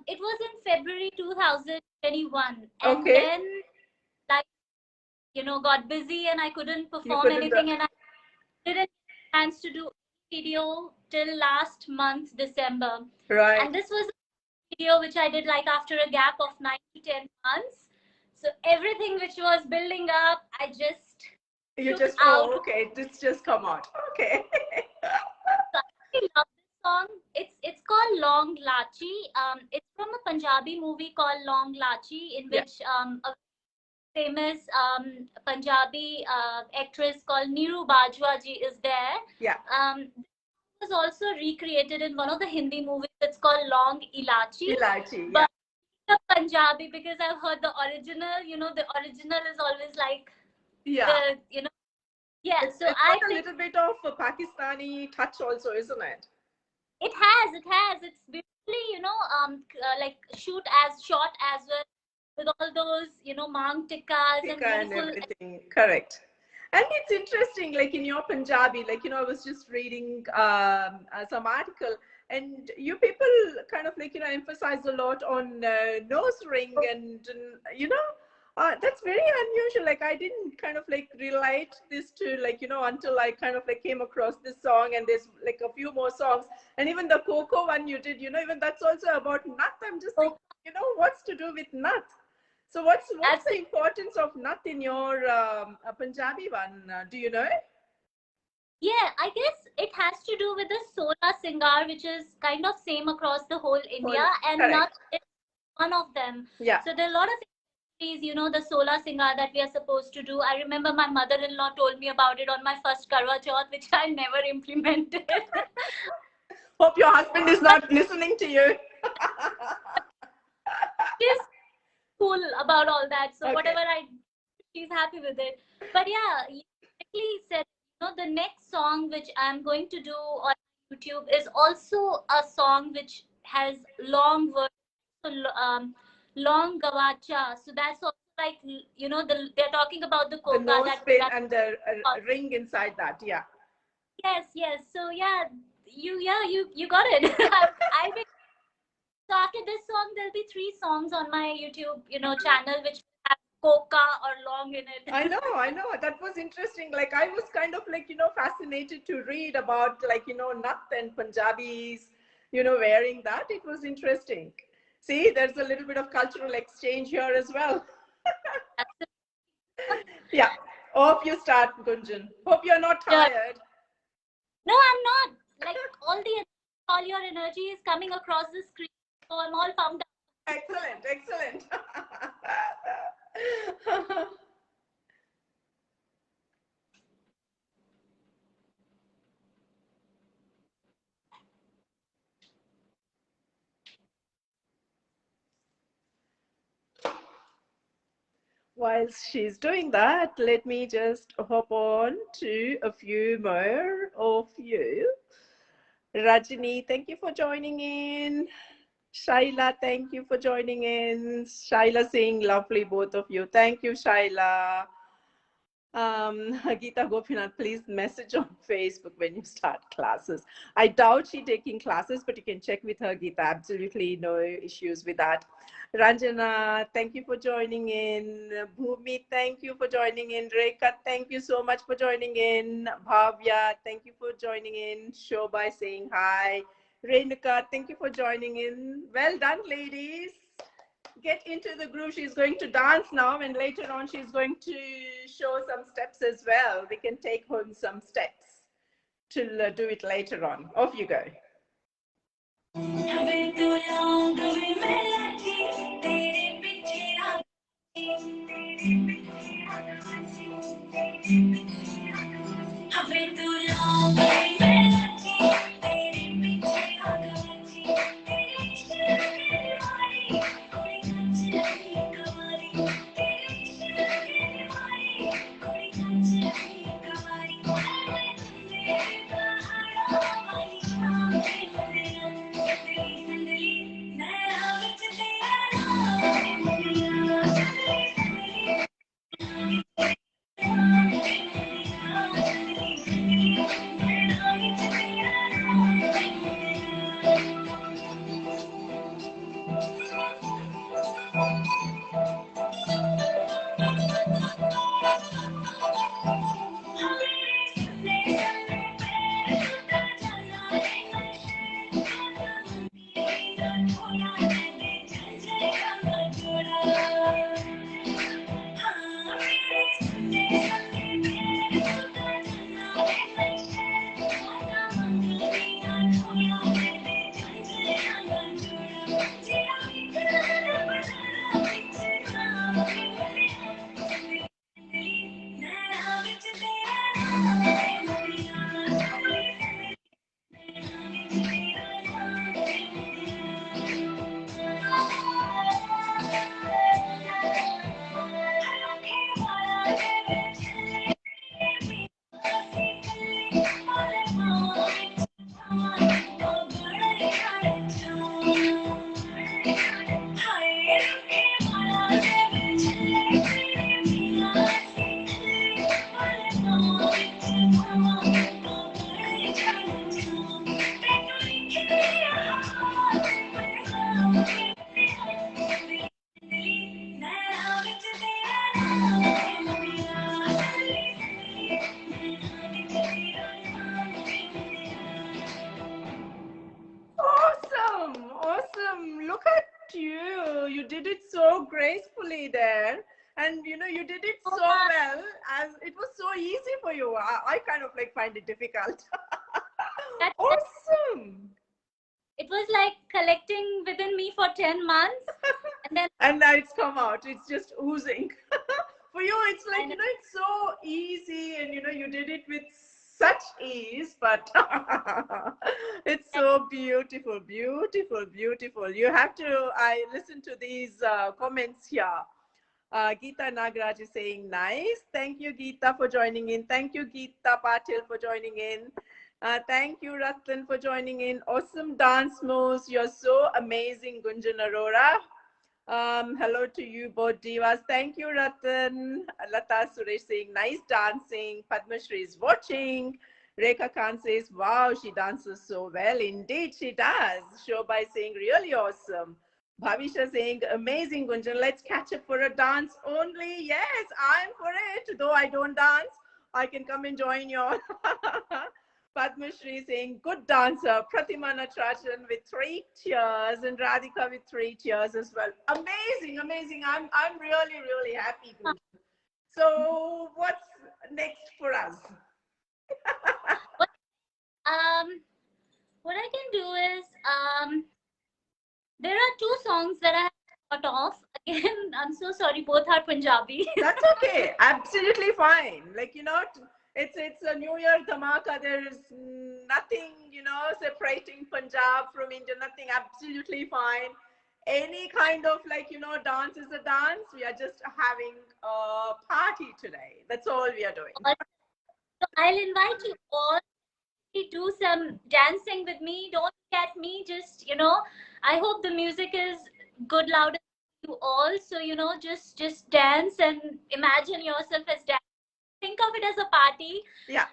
it was in February 2021, and Okay. then like got busy and I couldn't perform anything, and I didn't get a chance to do video till last month December. Right. And this was a video which I did like after a gap of 9 to 10 months. So everything which was building up, I just You took just out. okay, it's just come out. Okay. So I really love this song. It's called Long Lachi. It's from a Punjabi movie called Long Lachi, in which a famous Punjabi actress called Neeru Bajwa ji is there. Yeah. This was also recreated in one of the Hindi movies. It's called Long Ilachi. Ilachi, But the Punjabi, because I've heard the original, the original is always like yeah. Yeah. It's got a little bit of a Pakistani touch also, isn't it? It has. It's beautifully, like shot as well, with all those, mang tikkas and And beautiful. everything. Correct. And it's interesting, like in your Punjabi, like, I was just reading some article, and you people kind of like, emphasize a lot on nose ring, and, that's very unusual. Like, I didn't kind of like relate this to, like, until I kind of like came across this song, and there's like a few more songs. And even the Coco one you did, even that's also about nut. I'm just like, what's to do with nut? So what's the importance of nut in your Punjabi one? Do you know? Yeah, I guess it has to do with the Sola Singar, which is kind of same across the whole India, and correct. nut is one of them. Yeah. So there are a lot of the Sola Singar that we are supposed to do. I remember my mother-in-law told me about it on my first Karwa Chauth, which I never implemented. Hope your husband is not listening to you. She's cool about all that. So Okay. whatever she's happy with it. But yeah, you correctly said, the next song which I'm going to do on YouTube is also a song which has long words, so long gavacha. So that's also like, they're talking about the The coca, nose pin and the ring inside that. Yeah. Yes. So yeah, you got it. I will. So after this song, there'll be 3 songs on my YouTube, channel which have coca or long in it. I know. That was interesting. Like, I was kind of like, fascinated to read about, like, nut and Punjabis, wearing that. It was interesting. See, there's a little bit of cultural exchange here as well. Yeah. Hope you start, Gunjan. Hope you're not tired. No, I'm not. Like, all your energy is coming across the screen. So I'm all pumped up. Excellent. Whilst she's doing that, let me just hop on to a few more of you. Rajini, thank you for joining in. Shaila, thank you for joining in. Shaila saying lovely, both of you. Thank you, Shaila. Geeta Gopinath, please message on Facebook when you start classes. I doubt she's taking classes, but you can check with her, Geeta. Absolutely no issues with that. Ranjana, thank you for joining in. Bhumi, thank you for joining in. Rekha, thank you so much for joining in. Bhavya, thank you for joining in. Shobha saying hi. Renuka, thank you for joining in. Well done, ladies. Get into the groove. She's going to dance now, and later on she's going to show some steps as well. We can take home some steps to do it later on. Off you go. Awesome, awesome. Look at you. You did it so gracefully there. And you did it so well, as it was so easy for you. I kind of like find it difficult. Awesome. It was like collecting within me for 10 months. And now it's come out. It's just oozing. For you, it's like, it's so easy, and you did it with such ease, but it's so beautiful, beautiful, beautiful. You have to, I listen to these comments here. Geeta Nagraj is saying, nice. Thank you, Geeta, for joining in. Thank you, Geeta Patil, for joining in. Thank you, Ratan, for joining in. Awesome dance moves. You're so amazing, Gunjan Arora. Hello to you both divas. Thank you, Ratan. Lata Suresh saying, nice dancing. Padma Shri is watching. Rekha Khan says, wow, she dances so well. Indeed, she does. Shobha is saying, really awesome. Bhavisha saying, amazing, Gunjan. Let's catch up for a dance only. Yes, I'm for it. Though I don't dance, I can come and join you all. Padma Shri saying, good dancer. Pratima Natarajan with 3 cheers, and Radhika with 3 cheers as well. Amazing, amazing. I'm really, really happy. So what's next for us? What I can do is, there are 2 songs that I have cut off. Again, I'm so sorry, both are Punjabi. That's okay. Absolutely fine. Like, it's a New Year dhamaka. There is nothing, separating Punjab from India. Nothing. Absolutely fine. Any kind of dance is a dance. We are just having a party today. That's all we are doing. So I'll invite you all to do some dancing with me. Don't look at me. Just, I hope the music is good, loud to you all. So, just dance and imagine yourself as dancing. think of it as a party. Yeah.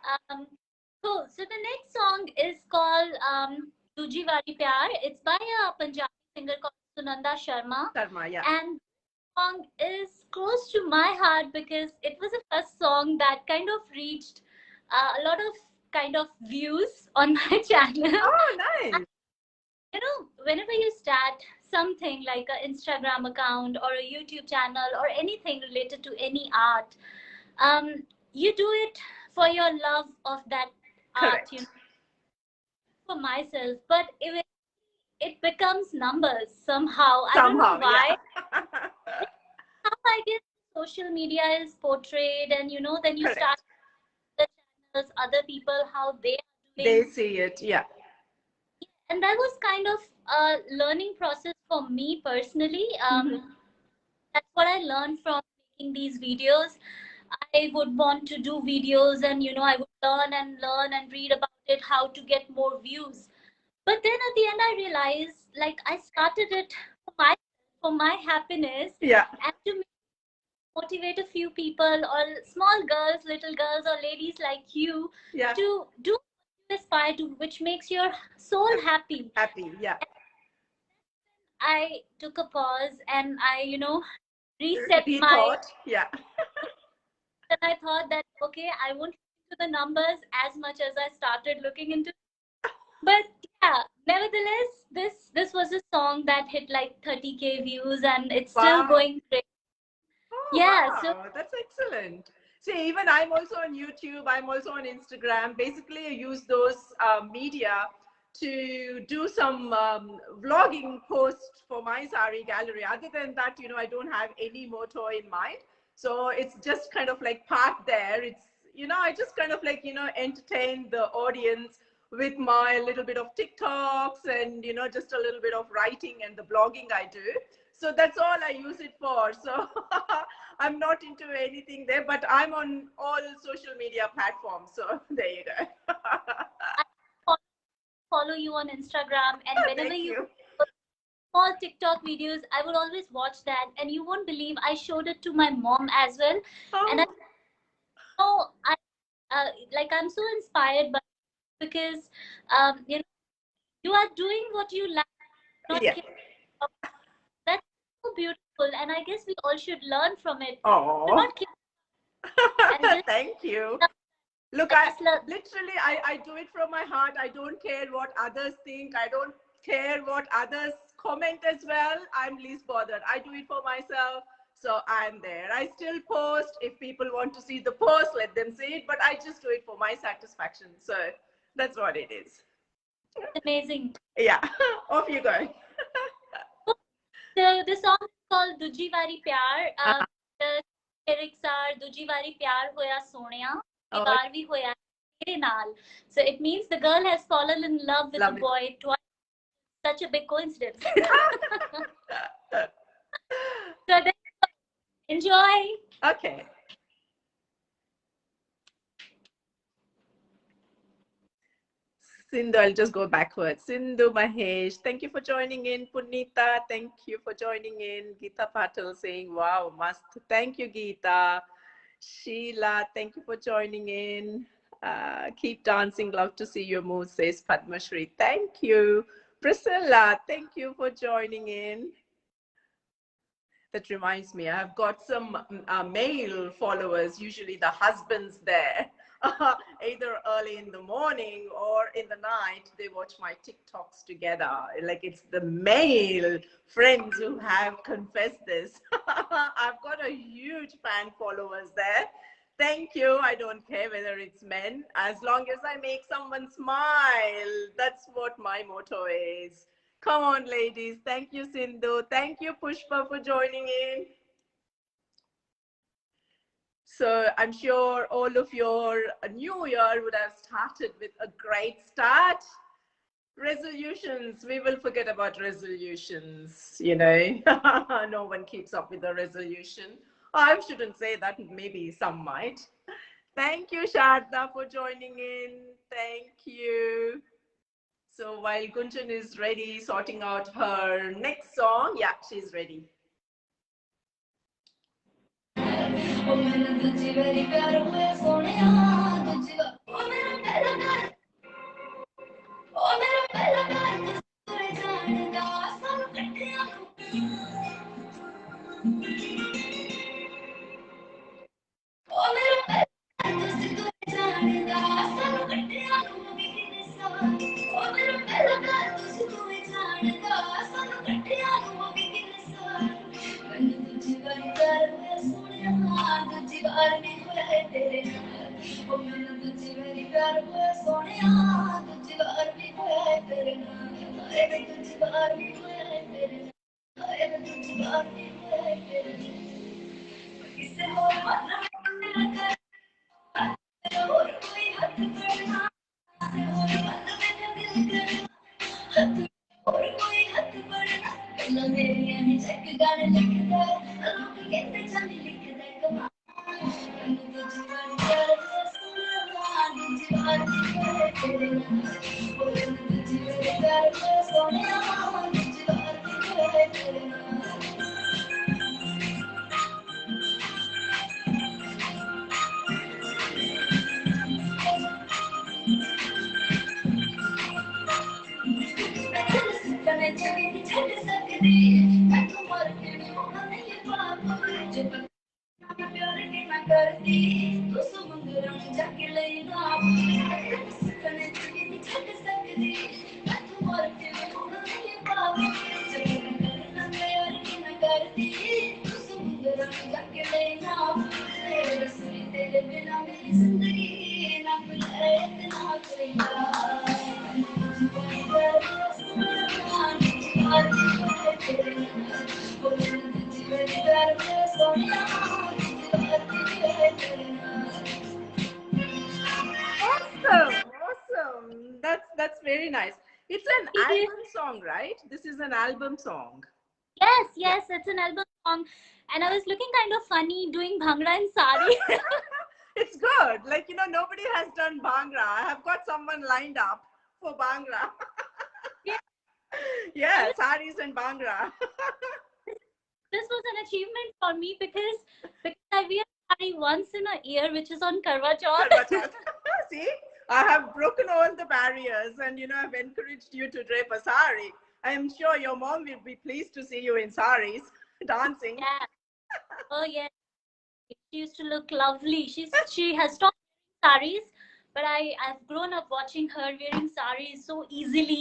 Cool. So the next song is called Tuji Wali Pyar. It's by a Punjabi singer called Sunanda Sharma. Sharma, yeah. And song is close to my heart because it was the first song that kind of reached a lot of kind of views on my channel. Oh, nice. And, you know, whenever you start something like an Instagram account or a YouTube channel or anything related to any art, you do it for your love of that art, Correct. you know, for myself. But it becomes numbers somehow. I don't know why. Yeah. How I guess social media is portrayed, and you know, then you Correct. start the channels, other people, how they are They doing. see it, yeah. And that was kind of a learning process for me personally. That's what I learned from making these videos. I would want to do videos, and you know, I would learn and read about it, how to get more views. But then at the end, I realized like I started it for my happiness, Yeah. and to motivate a few people or small girls, little girls or ladies like you, Yeah. to do what you aspire to, which makes your soul happy. Happy, yeah. I took a pause and I, you know, reset my. Rethought, yeah. And I thought that okay, I won't look into the numbers as much as I started looking into. But yeah, nevertheless, this was a song that hit like 30K views, and it's still Wow. going great. Oh, Yeah, wow. so That's excellent. See, even I'm also on YouTube, I'm also on Instagram. Basically, I use those media to do some vlogging posts for my sari gallery. Other than that, you know, I don't have any motto in mind. So it's just kind of like parked there. It's, you know, I just kind of like, you know, entertain the audience with my little bit of TikToks and, you know, just a little bit of writing and the blogging I do. So that's all I use it for. So I'm not into anything there, but I'm on all social media platforms. So there you go. I follow you on Instagram, and whenever Thank you you. small TikTok videos, I would always watch that, and you won't believe I showed it to my mom as well, and I Oh, know like I'm so inspired by because you know, you are doing what you like, not yeah. kidding. That's so beautiful, and I guess we all should learn from it. To Oh, not kidding and just thank you. Look, literally, I do it from my heart. I don't care what others think. I don't care what others comment as well. I'm least bothered. I do it for myself. So I'm there. I still post. If people want to see the post, let them see it. But I just do it for my satisfaction. So that's what it is. amazing. Yeah. Off you go. The song is called Duji Wari Pyar. The lyrics are Duji Wari Pyar hoya sohniya, Pyar bhi hoya tere naal. So it means the girl has fallen in love with the boy twice. Such a big coincidence. So then, enjoy. Okay. Sindhu, I'll just go backwards. Sindhu Mahesh, thank you for joining in. Punita, thank you for joining in. Geeta Patel saying, wow, must. Thank you, Geeta. Sheila, thank you for joining in. Keep dancing. Love to see your moves, says Padma Shri. Thank you. Priscilla, thank you for joining in. That reminds me, I've got some male followers, usually the husbands there. Either early in the morning or in the night, they watch my TikToks together. Like it's the male friends who have confessed this. I've got a huge fan followers there. Thank you. I don't care whether it's men, as long as I make someone smile. That's what my motto is. Come on, ladies. Thank you, Sindhu. Thank you, Pushpa, for joining in. So I'm sure all of your new year would have started with a great start. Resolutions, we will forget about resolutions, you know. No one keeps up with the resolution. I shouldn't say that, maybe some might. Thank you, Sharda, for joining in. Thank you. So while Gunjan is ready, sorting out her next song, yeah, she's ready. ओ मेरा तुझे मेरी प्यार हुए सोनिया तुझे ओ मेरा पहला प्यार ओ मेरा पहला प्यार तुझे जानदा सानू कट्ठियां ओ मेरा पहला तुझे जानदा सानू कट्ठियां होवे किने साल ओ मेरा पहला प्यार तुझे जानदा सानू कट्ठियां होवे किने साल मैनू तुझे मेरी प्यार हुए सोनिया तुझे बार भी होए तेरे नाल ओ मैनू तुझे मेरी प्यार हुए सोनिया तुझे बार भी होए तेरे नाल हाय मैं तुझे बार भी होए तेरे नाल हाय मैं तुझे बार भी होए तेरे नाल किसे और मन में तेरा और कोई हद करना और मन में दिल करना और कोई हद करना ना मेरी यानी चेक गाने लिखदा लोग कहते चल लिखदा कमाल प्यार की मैं करती तू समुंदर में जाके लेना सकने नहीं छड़ सकती मैं तुम्हारे के होना नहीं पाऊं जब करना प्यार की मैं करती तू समुंदर में जाके लेना तेरे रसूल तेरे बिना मेरी जिंदगी ना मिले इतना कोई Awesome, awesome. That's very nice. It's an album song, right? This is an album song. Yes, yes, it's an album song. And I was looking kind of funny doing Bhangra in sari. It's good. Like, nobody has done Bhangra. I have got someone lined up for Bhangra. Yeah. Yeah, Sarees and Bhangra. This was an achievement for me because I wear sari once in a year, which is on Karwa Chauth. See, I have broken all the barriers and, I've encouraged you to drape a sari. I am sure your mom will be pleased to see you in saris dancing. Yeah. Oh, yeah. She used to look lovely. She has stopped wearing saris, but I've grown up watching her wearing saris so easily,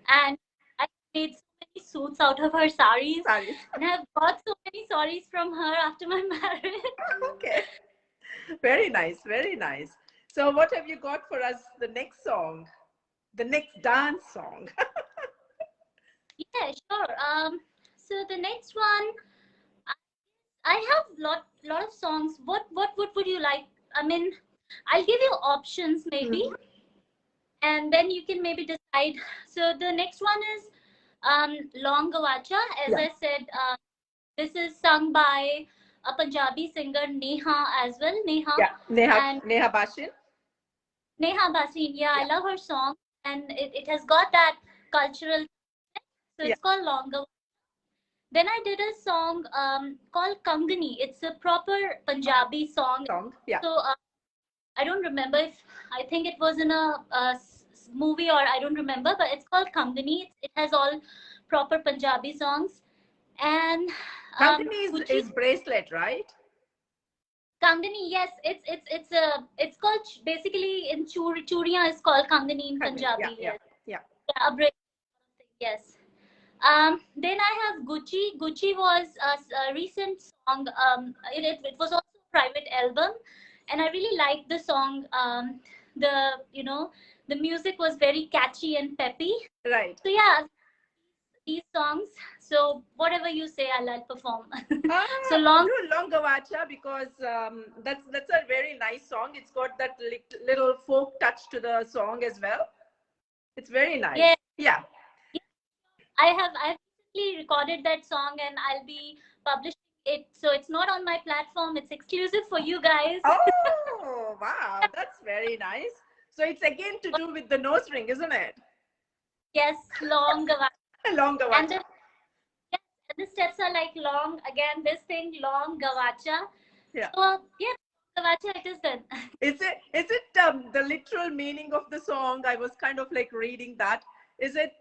and I made so many suits out of her saris. And I've got so many saris from her after my marriage. Okay, very nice, very nice. So what have you got for us, the next song, the next dance song? Yeah, sure. So the next one, I have lot of songs. What would you like? I mean, I'll give you options maybe, and then you can maybe decide. So the next one is Long Gawacha. As I said, this is sung by a Punjabi singer Neha as well. Neha. Yeah, Neha Bashin. Neha Basin. Yeah, I love her song, and it has got that cultural. So it's called Long Gawacha. Then I did a song called Kangani. It's a proper Punjabi song. Yeah. So I don't remember if I think it was in a movie or I don't remember, but it's called Kangani. It has all proper Punjabi songs. And Kangani is bracelet, right? Kangani, yes, it's called basically in Churiya is called Kangani in Punjabi. Yeah. A bracelet, yes. Then I have Gucci. Gucci was a recent song. It was also a private album, and I really liked the song. The music was very catchy and peppy. Right. So yeah, these songs. So whatever you say, I'll perform. So do Long Gawacha because that's a very nice song. It's got that little folk touch to the song as well. It's very nice. Yeah. I've recently recorded that song and I'll be publishing it. So it's not on my platform. It's exclusive for you guys. Oh, wow. That's very nice. So it's again to do with the nose ring, isn't it? Yes, Long Gawacha. Long Gawacha. And the steps are like long. Again, this thing, Long Gawacha. Yeah. So yeah, it is then. Is it the literal meaning of the song? I was kind of like reading that. Is it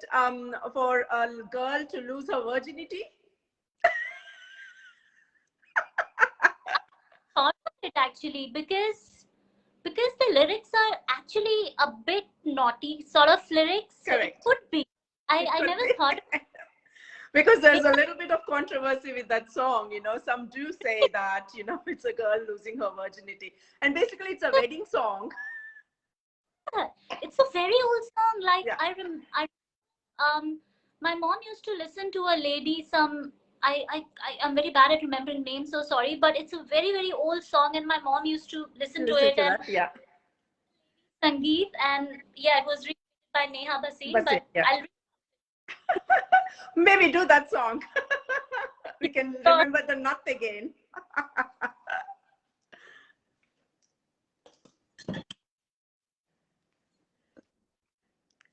for a girl to lose her virginity? Thought of it actually because the lyrics are actually a bit naughty sort of lyrics. So it Correct. could be. It I could never be. thought of Because there's it. a little bit of controversy with that song. Some do say that it's a girl losing her virginity, and basically it's a wedding song. It's a very old song. Like Yeah. um my mom used to listen to a lady some I'm very bad at remembering names, so sorry, but it's a very very old song and my mom used to listen to Listen it to and that. Yeah. Sangeet, and yeah, it was written by Neha Basin, But but yeah, I'll maybe do that song. We can remember the nut again.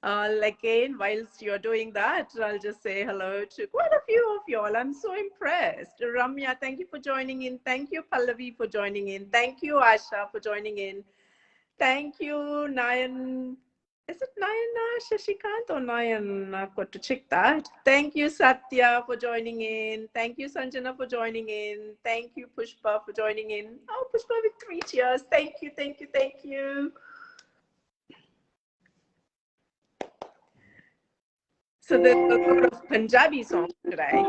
Again, whilst you're doing that, I'll just say hello to quite a few of y'all. I'm so impressed. Ramya, thank you for joining in. Thank you, Pallavi, for joining in. Thank you, Asha, for joining in. Thank you, Nayan. Is it Nayana Shashikant or Nayan? I've got to check that. Thank you, Satya, for joining in. Thank you, Sanjana, for joining in. Thank you, Pushpa, for joining in. Oh, Pushpa with 3 cheers. Thank you, thank you, thank you. So there's a lot of Punjabi songs today.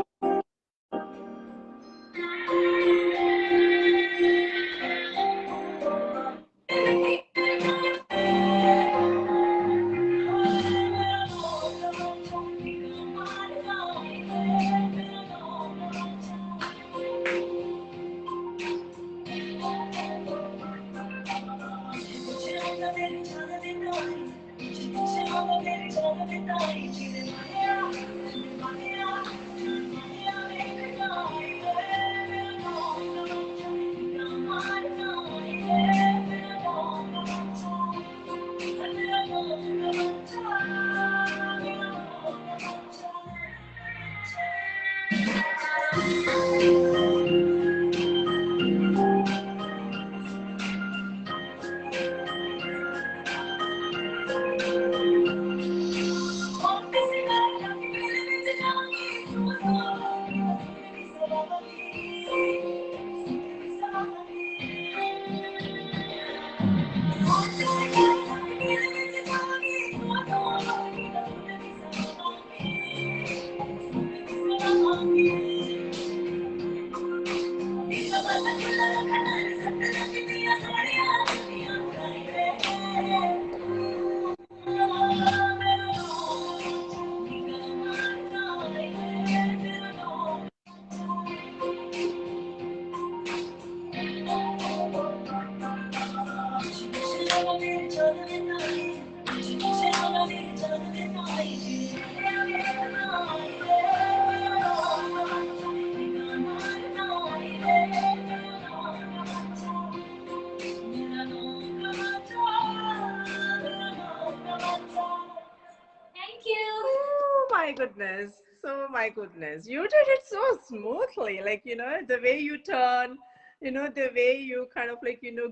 Thank you. Oh my goodness. So my goodness. You did it so smoothly. The way you turn, the way you kind of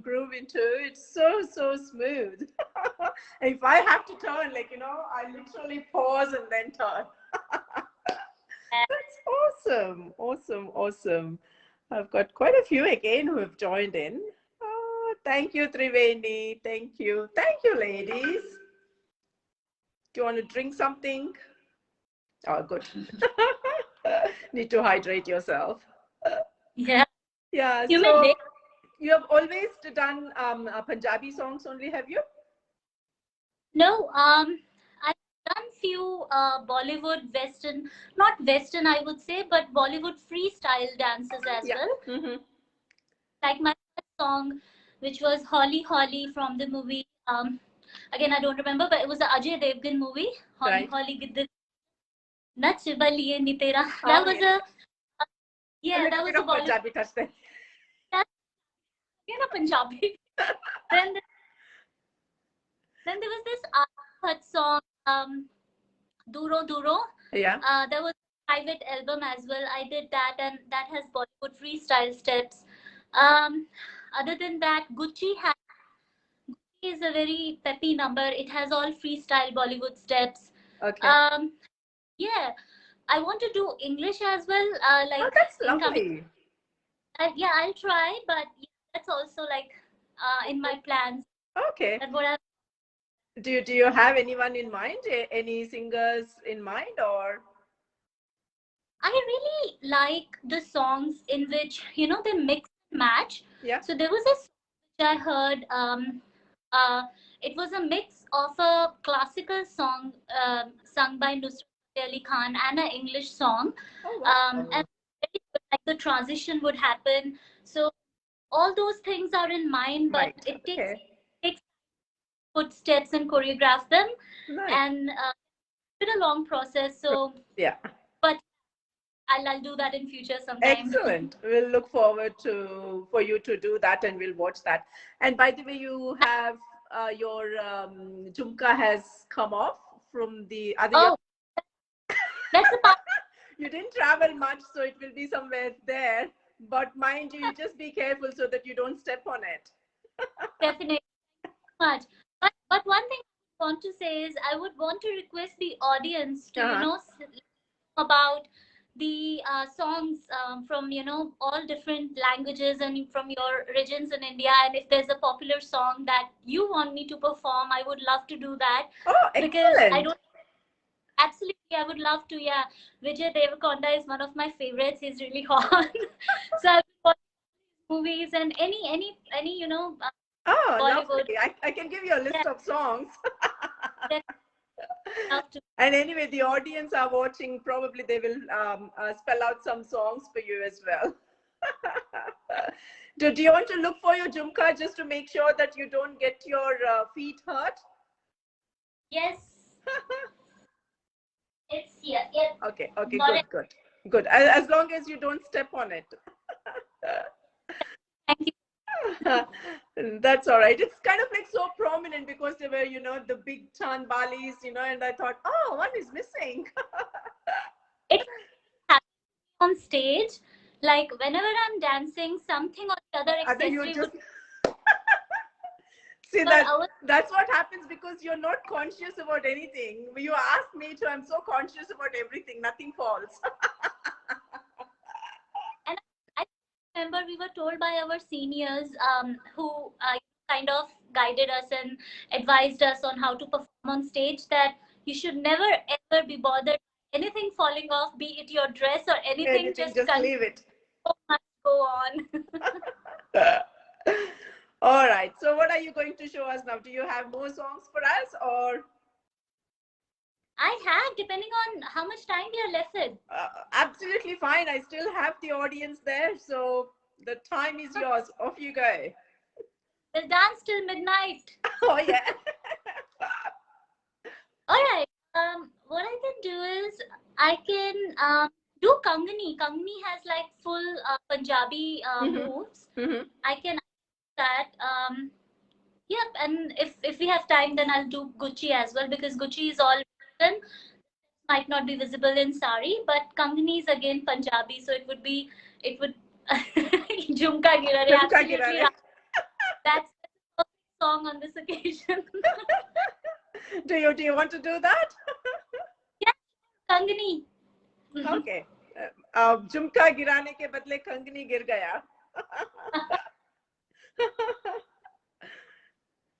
groove into it. So smooth. If I have to turn, I literally pause and then turn. That's awesome. Awesome. Awesome. I've got quite a few again who have joined in. Oh, thank you, Triveni. Thank you. Thank you, ladies. Do you want to drink something? Oh, good. Need to hydrate yourself. Yeah. Yeah. You So may you have always done Punjabi songs only, have you? No, I've done few Bollywood Western, not Western I would say, but Bollywood freestyle dances as Yeah. well. Mm-hmm. Like my first song, which was Holly Holly from the movie. Again I don't remember, but it was the Ajay Devgan movie. Holly Right. Holly Gidd Nach Baliye Ni Tera. Oh, That was yeah. A yeah, little that bit was a of Bollywood. Punjabi touch there. That's Punjabi. then then there was this Bharat song, Duro Duro. Yeah. There was a private album as well. I did that, and that has Bollywood freestyle steps. Other than that, Gucci is a very peppy number. It has all freestyle Bollywood steps. Okay. Yeah, I want to do English as well. Oh, that's lovely. Yeah, I'll try, but yeah, that's also like in my plans. Okay. That what I Do you have anyone in mind? Any singers in mind, or? really like the songs in which they mix and match. Yeah. So there was a song which I heard. Uh, it was a mix of a classical song sung by Nusrat Fateh Ali Khan and an English song. Oh, wow. And like the transition would happen. So all those things are in mind, but Right. it Okay. takes footsteps and choreograph them, Nice. and it's a long process. So Yeah. but I'll do that in future sometime. Excellent. We'll look forward for you to do that, and we'll watch that. And by the way, you have your Jhumka has come off from the other. Oh, that's the part. You didn't travel much, so it will be somewhere there. But mind you, just be careful so that you don't step on it. Definitely much. But one thing I want to say is I would want to request the audience to about the songs from all different languages and from your regions in India, and if there's a popular song that you want me to perform, I would love to do that. Oh, excellent. Because I don't absolutely, I would love to. Yeah, Vijay Deverakonda is one of my favorites. He's really hot. So I watch movies and any Oh, Bollywood. lovely. I can give you a list of songs. Love to. And anyway, the audience are watching. Probably they will spell out some songs for you as well. Do you want to look for your Jhumka just to make sure that you don't get your feet hurt? Yes. It's here. Yeah. Okay, Got good. As long as you don't step on it. Thank you. That's all right. It's kind of like so prominent because they were, the big Chan Balis, and I thought, oh, one is missing. It happens on stage. Like whenever I'm dancing, something or the other accessory just... would... See, that's what happens because you're not conscious about anything. You ask me to, I'm so conscious about everything. Nothing falls. And I remember we were told by our seniors who kind of guided us and advised us on how to perform on stage that you should never ever be bothered anything falling off, be it your dress or anything. Just leave it. So much go on. All right. So what are you going to show us now? Do you have more songs for us, or? I have, depending on how much time we are left with. Absolutely fine. I still have the audience there, so the time is yours. Off you go. We'll dance till midnight. Oh yeah. All right. What I can do is I can do Kangani. Kangani has like full Punjabi moves. I can that. Yep. And if we have time, then I'll do Gucci as well because Gucci is all written. Might not be visible in sari, but Kangani is again Punjabi, so it would Jhumka Girare. Absolutely right. That's the perfect song on this occasion. Do you want to do that? Yeah, Kangani. Okay. Jhumka girane ke badle Kangani gir gaya.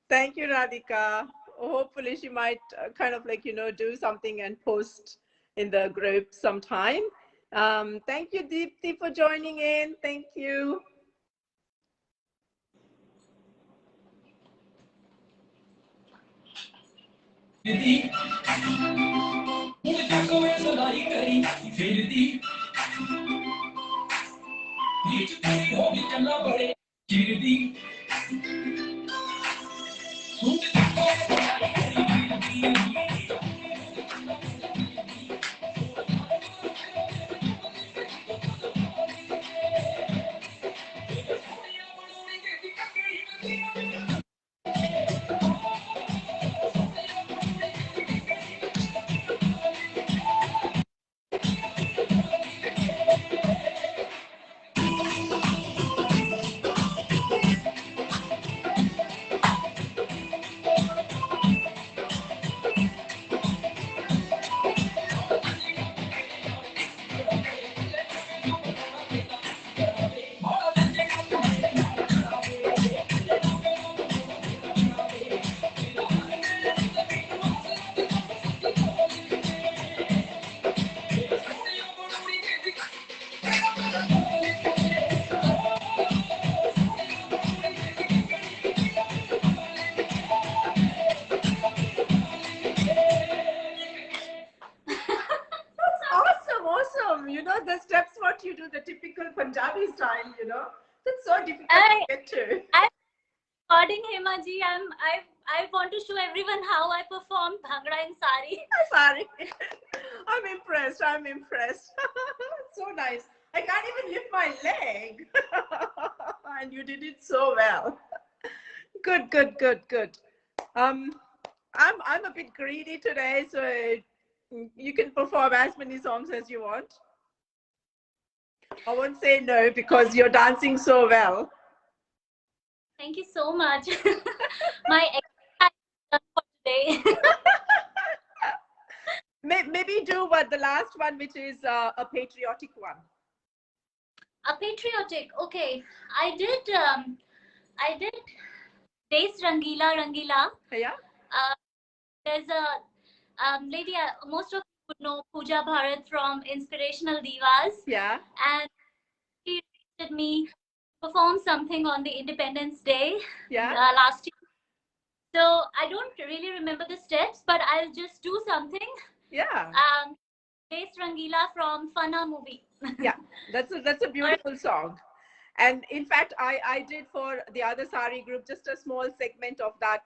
Thank you, Radhika. Hopefully she might kind of like, do something and post in the group sometime. Thank you, Deepthi, for joining in. Thank you. the typical Punjabi style, you know. That's so difficult to get to. I'm recording Hema ji. I want to show everyone how I perform Bhangra in sari. Sorry. I'm impressed. I'm impressed. So nice. I can't even lift my leg. And you did it so well. Good, good, good, good. I'm a bit greedy today, so you can perform as many songs as you want. I won't say no because you're dancing so well. Thank you so much. My exercise for today. Maybe do what the last one, which is a patriotic one. A patriotic. Okay, I did Des Rangila Rangila. Yeah. There's a lady, most of you would know Pooja Bharat from Inspirational Divas. Yeah. And she requested me to perform something on the Independence Day last year. So I don't really remember the steps, but I'll just do something. Yeah. Des Rangila from Fana movie. Yeah, that's a beautiful song. And in fact, I did for the other sari group just a small segment of that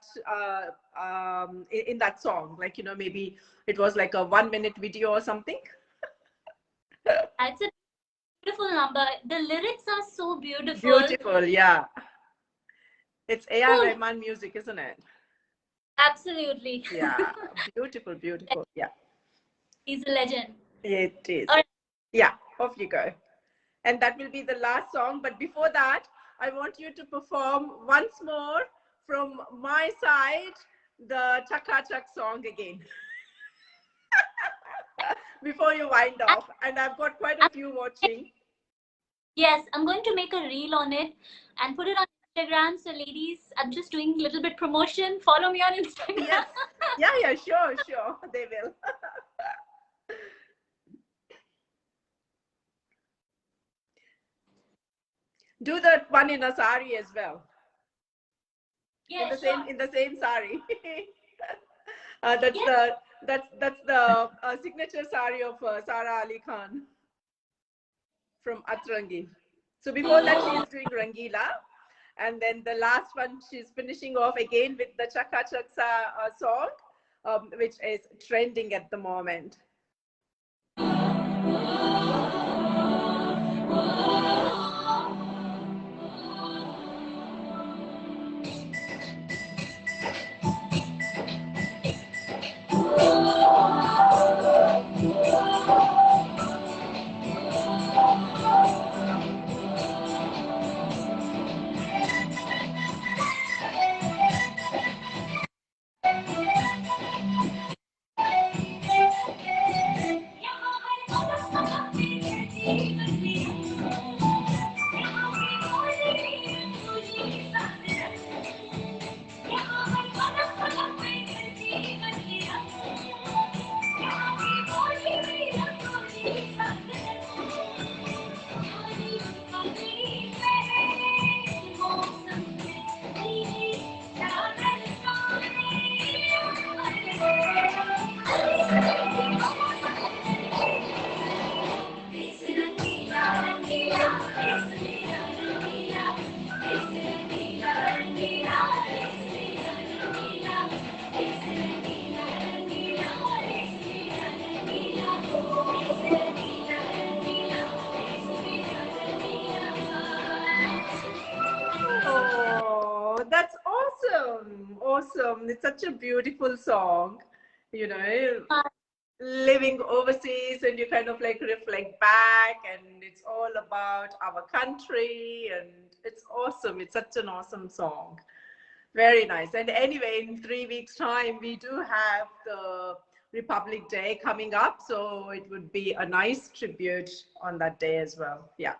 in that song. Like, you know, maybe it was like a 1-minute video or something. It's a beautiful number. The lyrics are so beautiful. Beautiful, yeah. It's A.R. Rahman music, isn't it? Absolutely. Yeah, beautiful, beautiful. Yeah. He's a legend. It is. All right. Yeah, off you go. And that will be the last song. But before that, I want you to perform once more from my side, the Chaka Chak song again. Before you wind off. And I've got quite a few watching. Yes, I'm going to make a reel on it and put it on Instagram. So ladies, I'm just doing a little bit promotion. Follow me on Instagram. Yes. Yeah, sure. They will. Do that one in a sari as well. Yeah, In the same sari. That's the signature sari of Sara Ali Khan from Atrangi. So before that, she's doing Rangila, and then the last one she's finishing off again with the Chaka Chak song, which is trending at the moment. That's awesome. Awesome. It's such a beautiful song, you know, living overseas and you kind of like reflect back and it's all about our country and it's awesome. It's such an awesome song. Very nice. And anyway, in 3 weeks' time, we do have the Republic Day coming up. So it would be a nice tribute on that day as well. Yeah.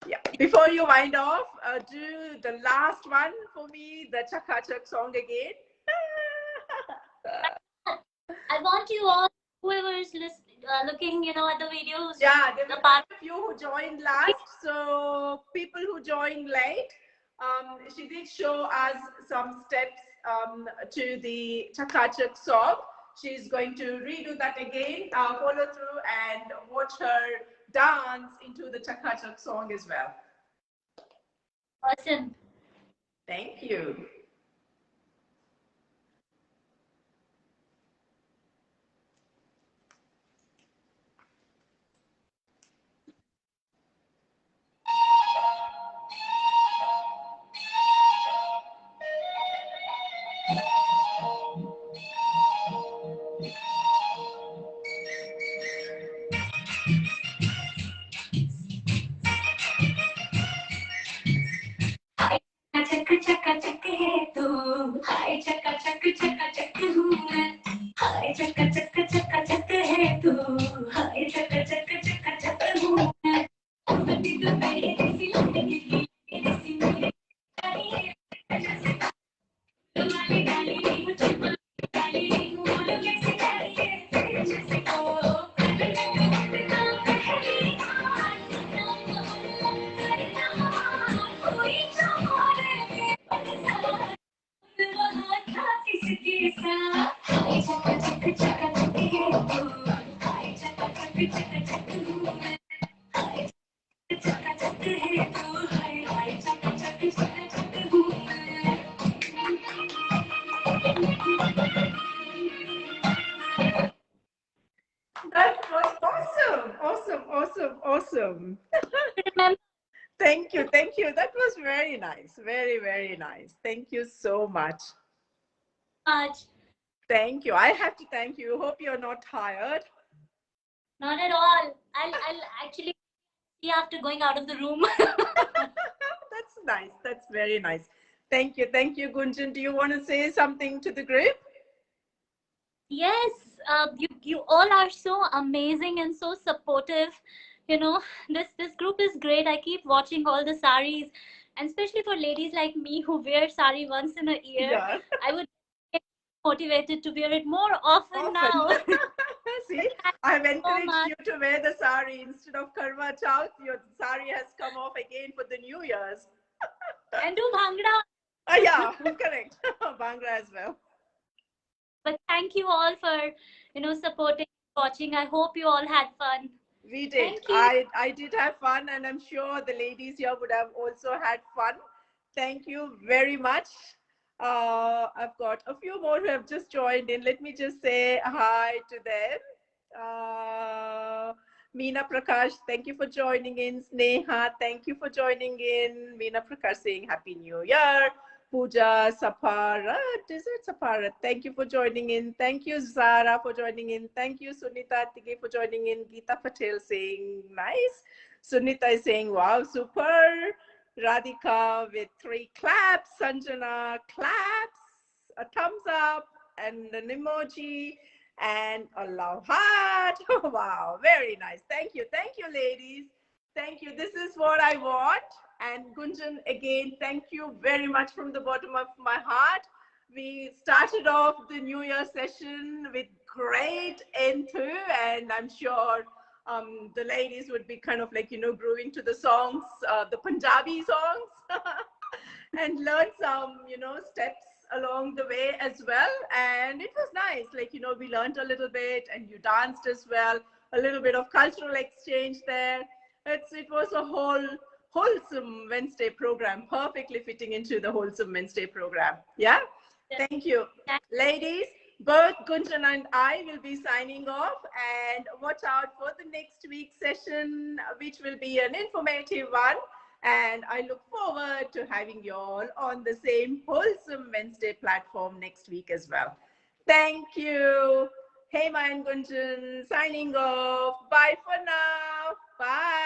Yeah. Before you wind off, do the last one for me, the Chaka Chak song again. I want you all, whoever is looking, you know, at the videos. Yeah, there were a few who joined last. So people who joined late, she did show us some steps to the Chaka Chak song. She's going to redo that again, follow through and watch her dance into the Chaka Chak song as well. Awesome. Thank you. चक चक चक है तू हाय चक चक चक चक हूँ मैं हाय चक चक चक चक है तू हाय चक चक चक चक हूँ मैं बड़ी तो मेरी किसी लड़की की किसी मेरी तुम्हारी गाली मुझे गाली बोलो कैसे गाली जैसे को That was awesome. Awesome, awesome, awesome. Remember Thank you, thank you. That was very nice. Very, very nice. Thank you so much. much. Thank you. I have to thank you. Hope you're not tired. Not at all. I'll actually see after going out of the room. That's nice. That's very nice. Thank you. Thank you, Gunjan. Do you want to say something to the group? Yes, you all are so amazing and so supportive. You know, this group is great. I keep watching all the saris, and especially for ladies like me who wear sari once in a year, Yeah. I would get motivated to wear it more often now. See, I've encouraged much. you to wear the sari instead of Karwa Chauth. Your sari has come off again for the New Year's. And do bhangra. Yeah, correct. Bhangra as well. But thank you all for supporting, watching. I hope you all had fun. We did. Thank you. I did have fun, and I'm sure the ladies here would have also had fun. Thank you very much. I've got a few more who have just joined in. Let me just say hi to them. Meena Prakash, thank you for joining in. Sneha, thank you for joining in. Meena Prakash saying Happy New Year. Pooja, Saparat, is it Saparat? Thank you for joining in. Thank you, Zara, for joining in. Thank you, Sunita Tige, for joining in. Geeta Patel saying nice. Sunita is saying wow, super. Radhika with 3 claps. Sanjana claps, a thumbs up, and an emoji, and a love heart. Wow, very nice. Thank you, ladies. Thank you. This is what I want. And Gunjan, again, thank you very much from the bottom of my heart. We started off the New Year session with great enthu, and I'm sure the ladies would be kind of like, grooving to the songs, the Punjabi songs, and learn some, steps along the way as well. And it was nice. Like, we learned a little bit, and you danced as well, a little bit of cultural exchange there. It was a wholesome Wednesday program, perfectly fitting into the wholesome Wednesday program. Yeah. Thank you. Ladies, both Gunjan and I will be signing off, and watch out for the next week's session, which will be an informative one. And I look forward to having you all on the same wholesome Wednesday platform next week as well. Thank you. Hema and Gunjan signing off. Bye for now. Bye.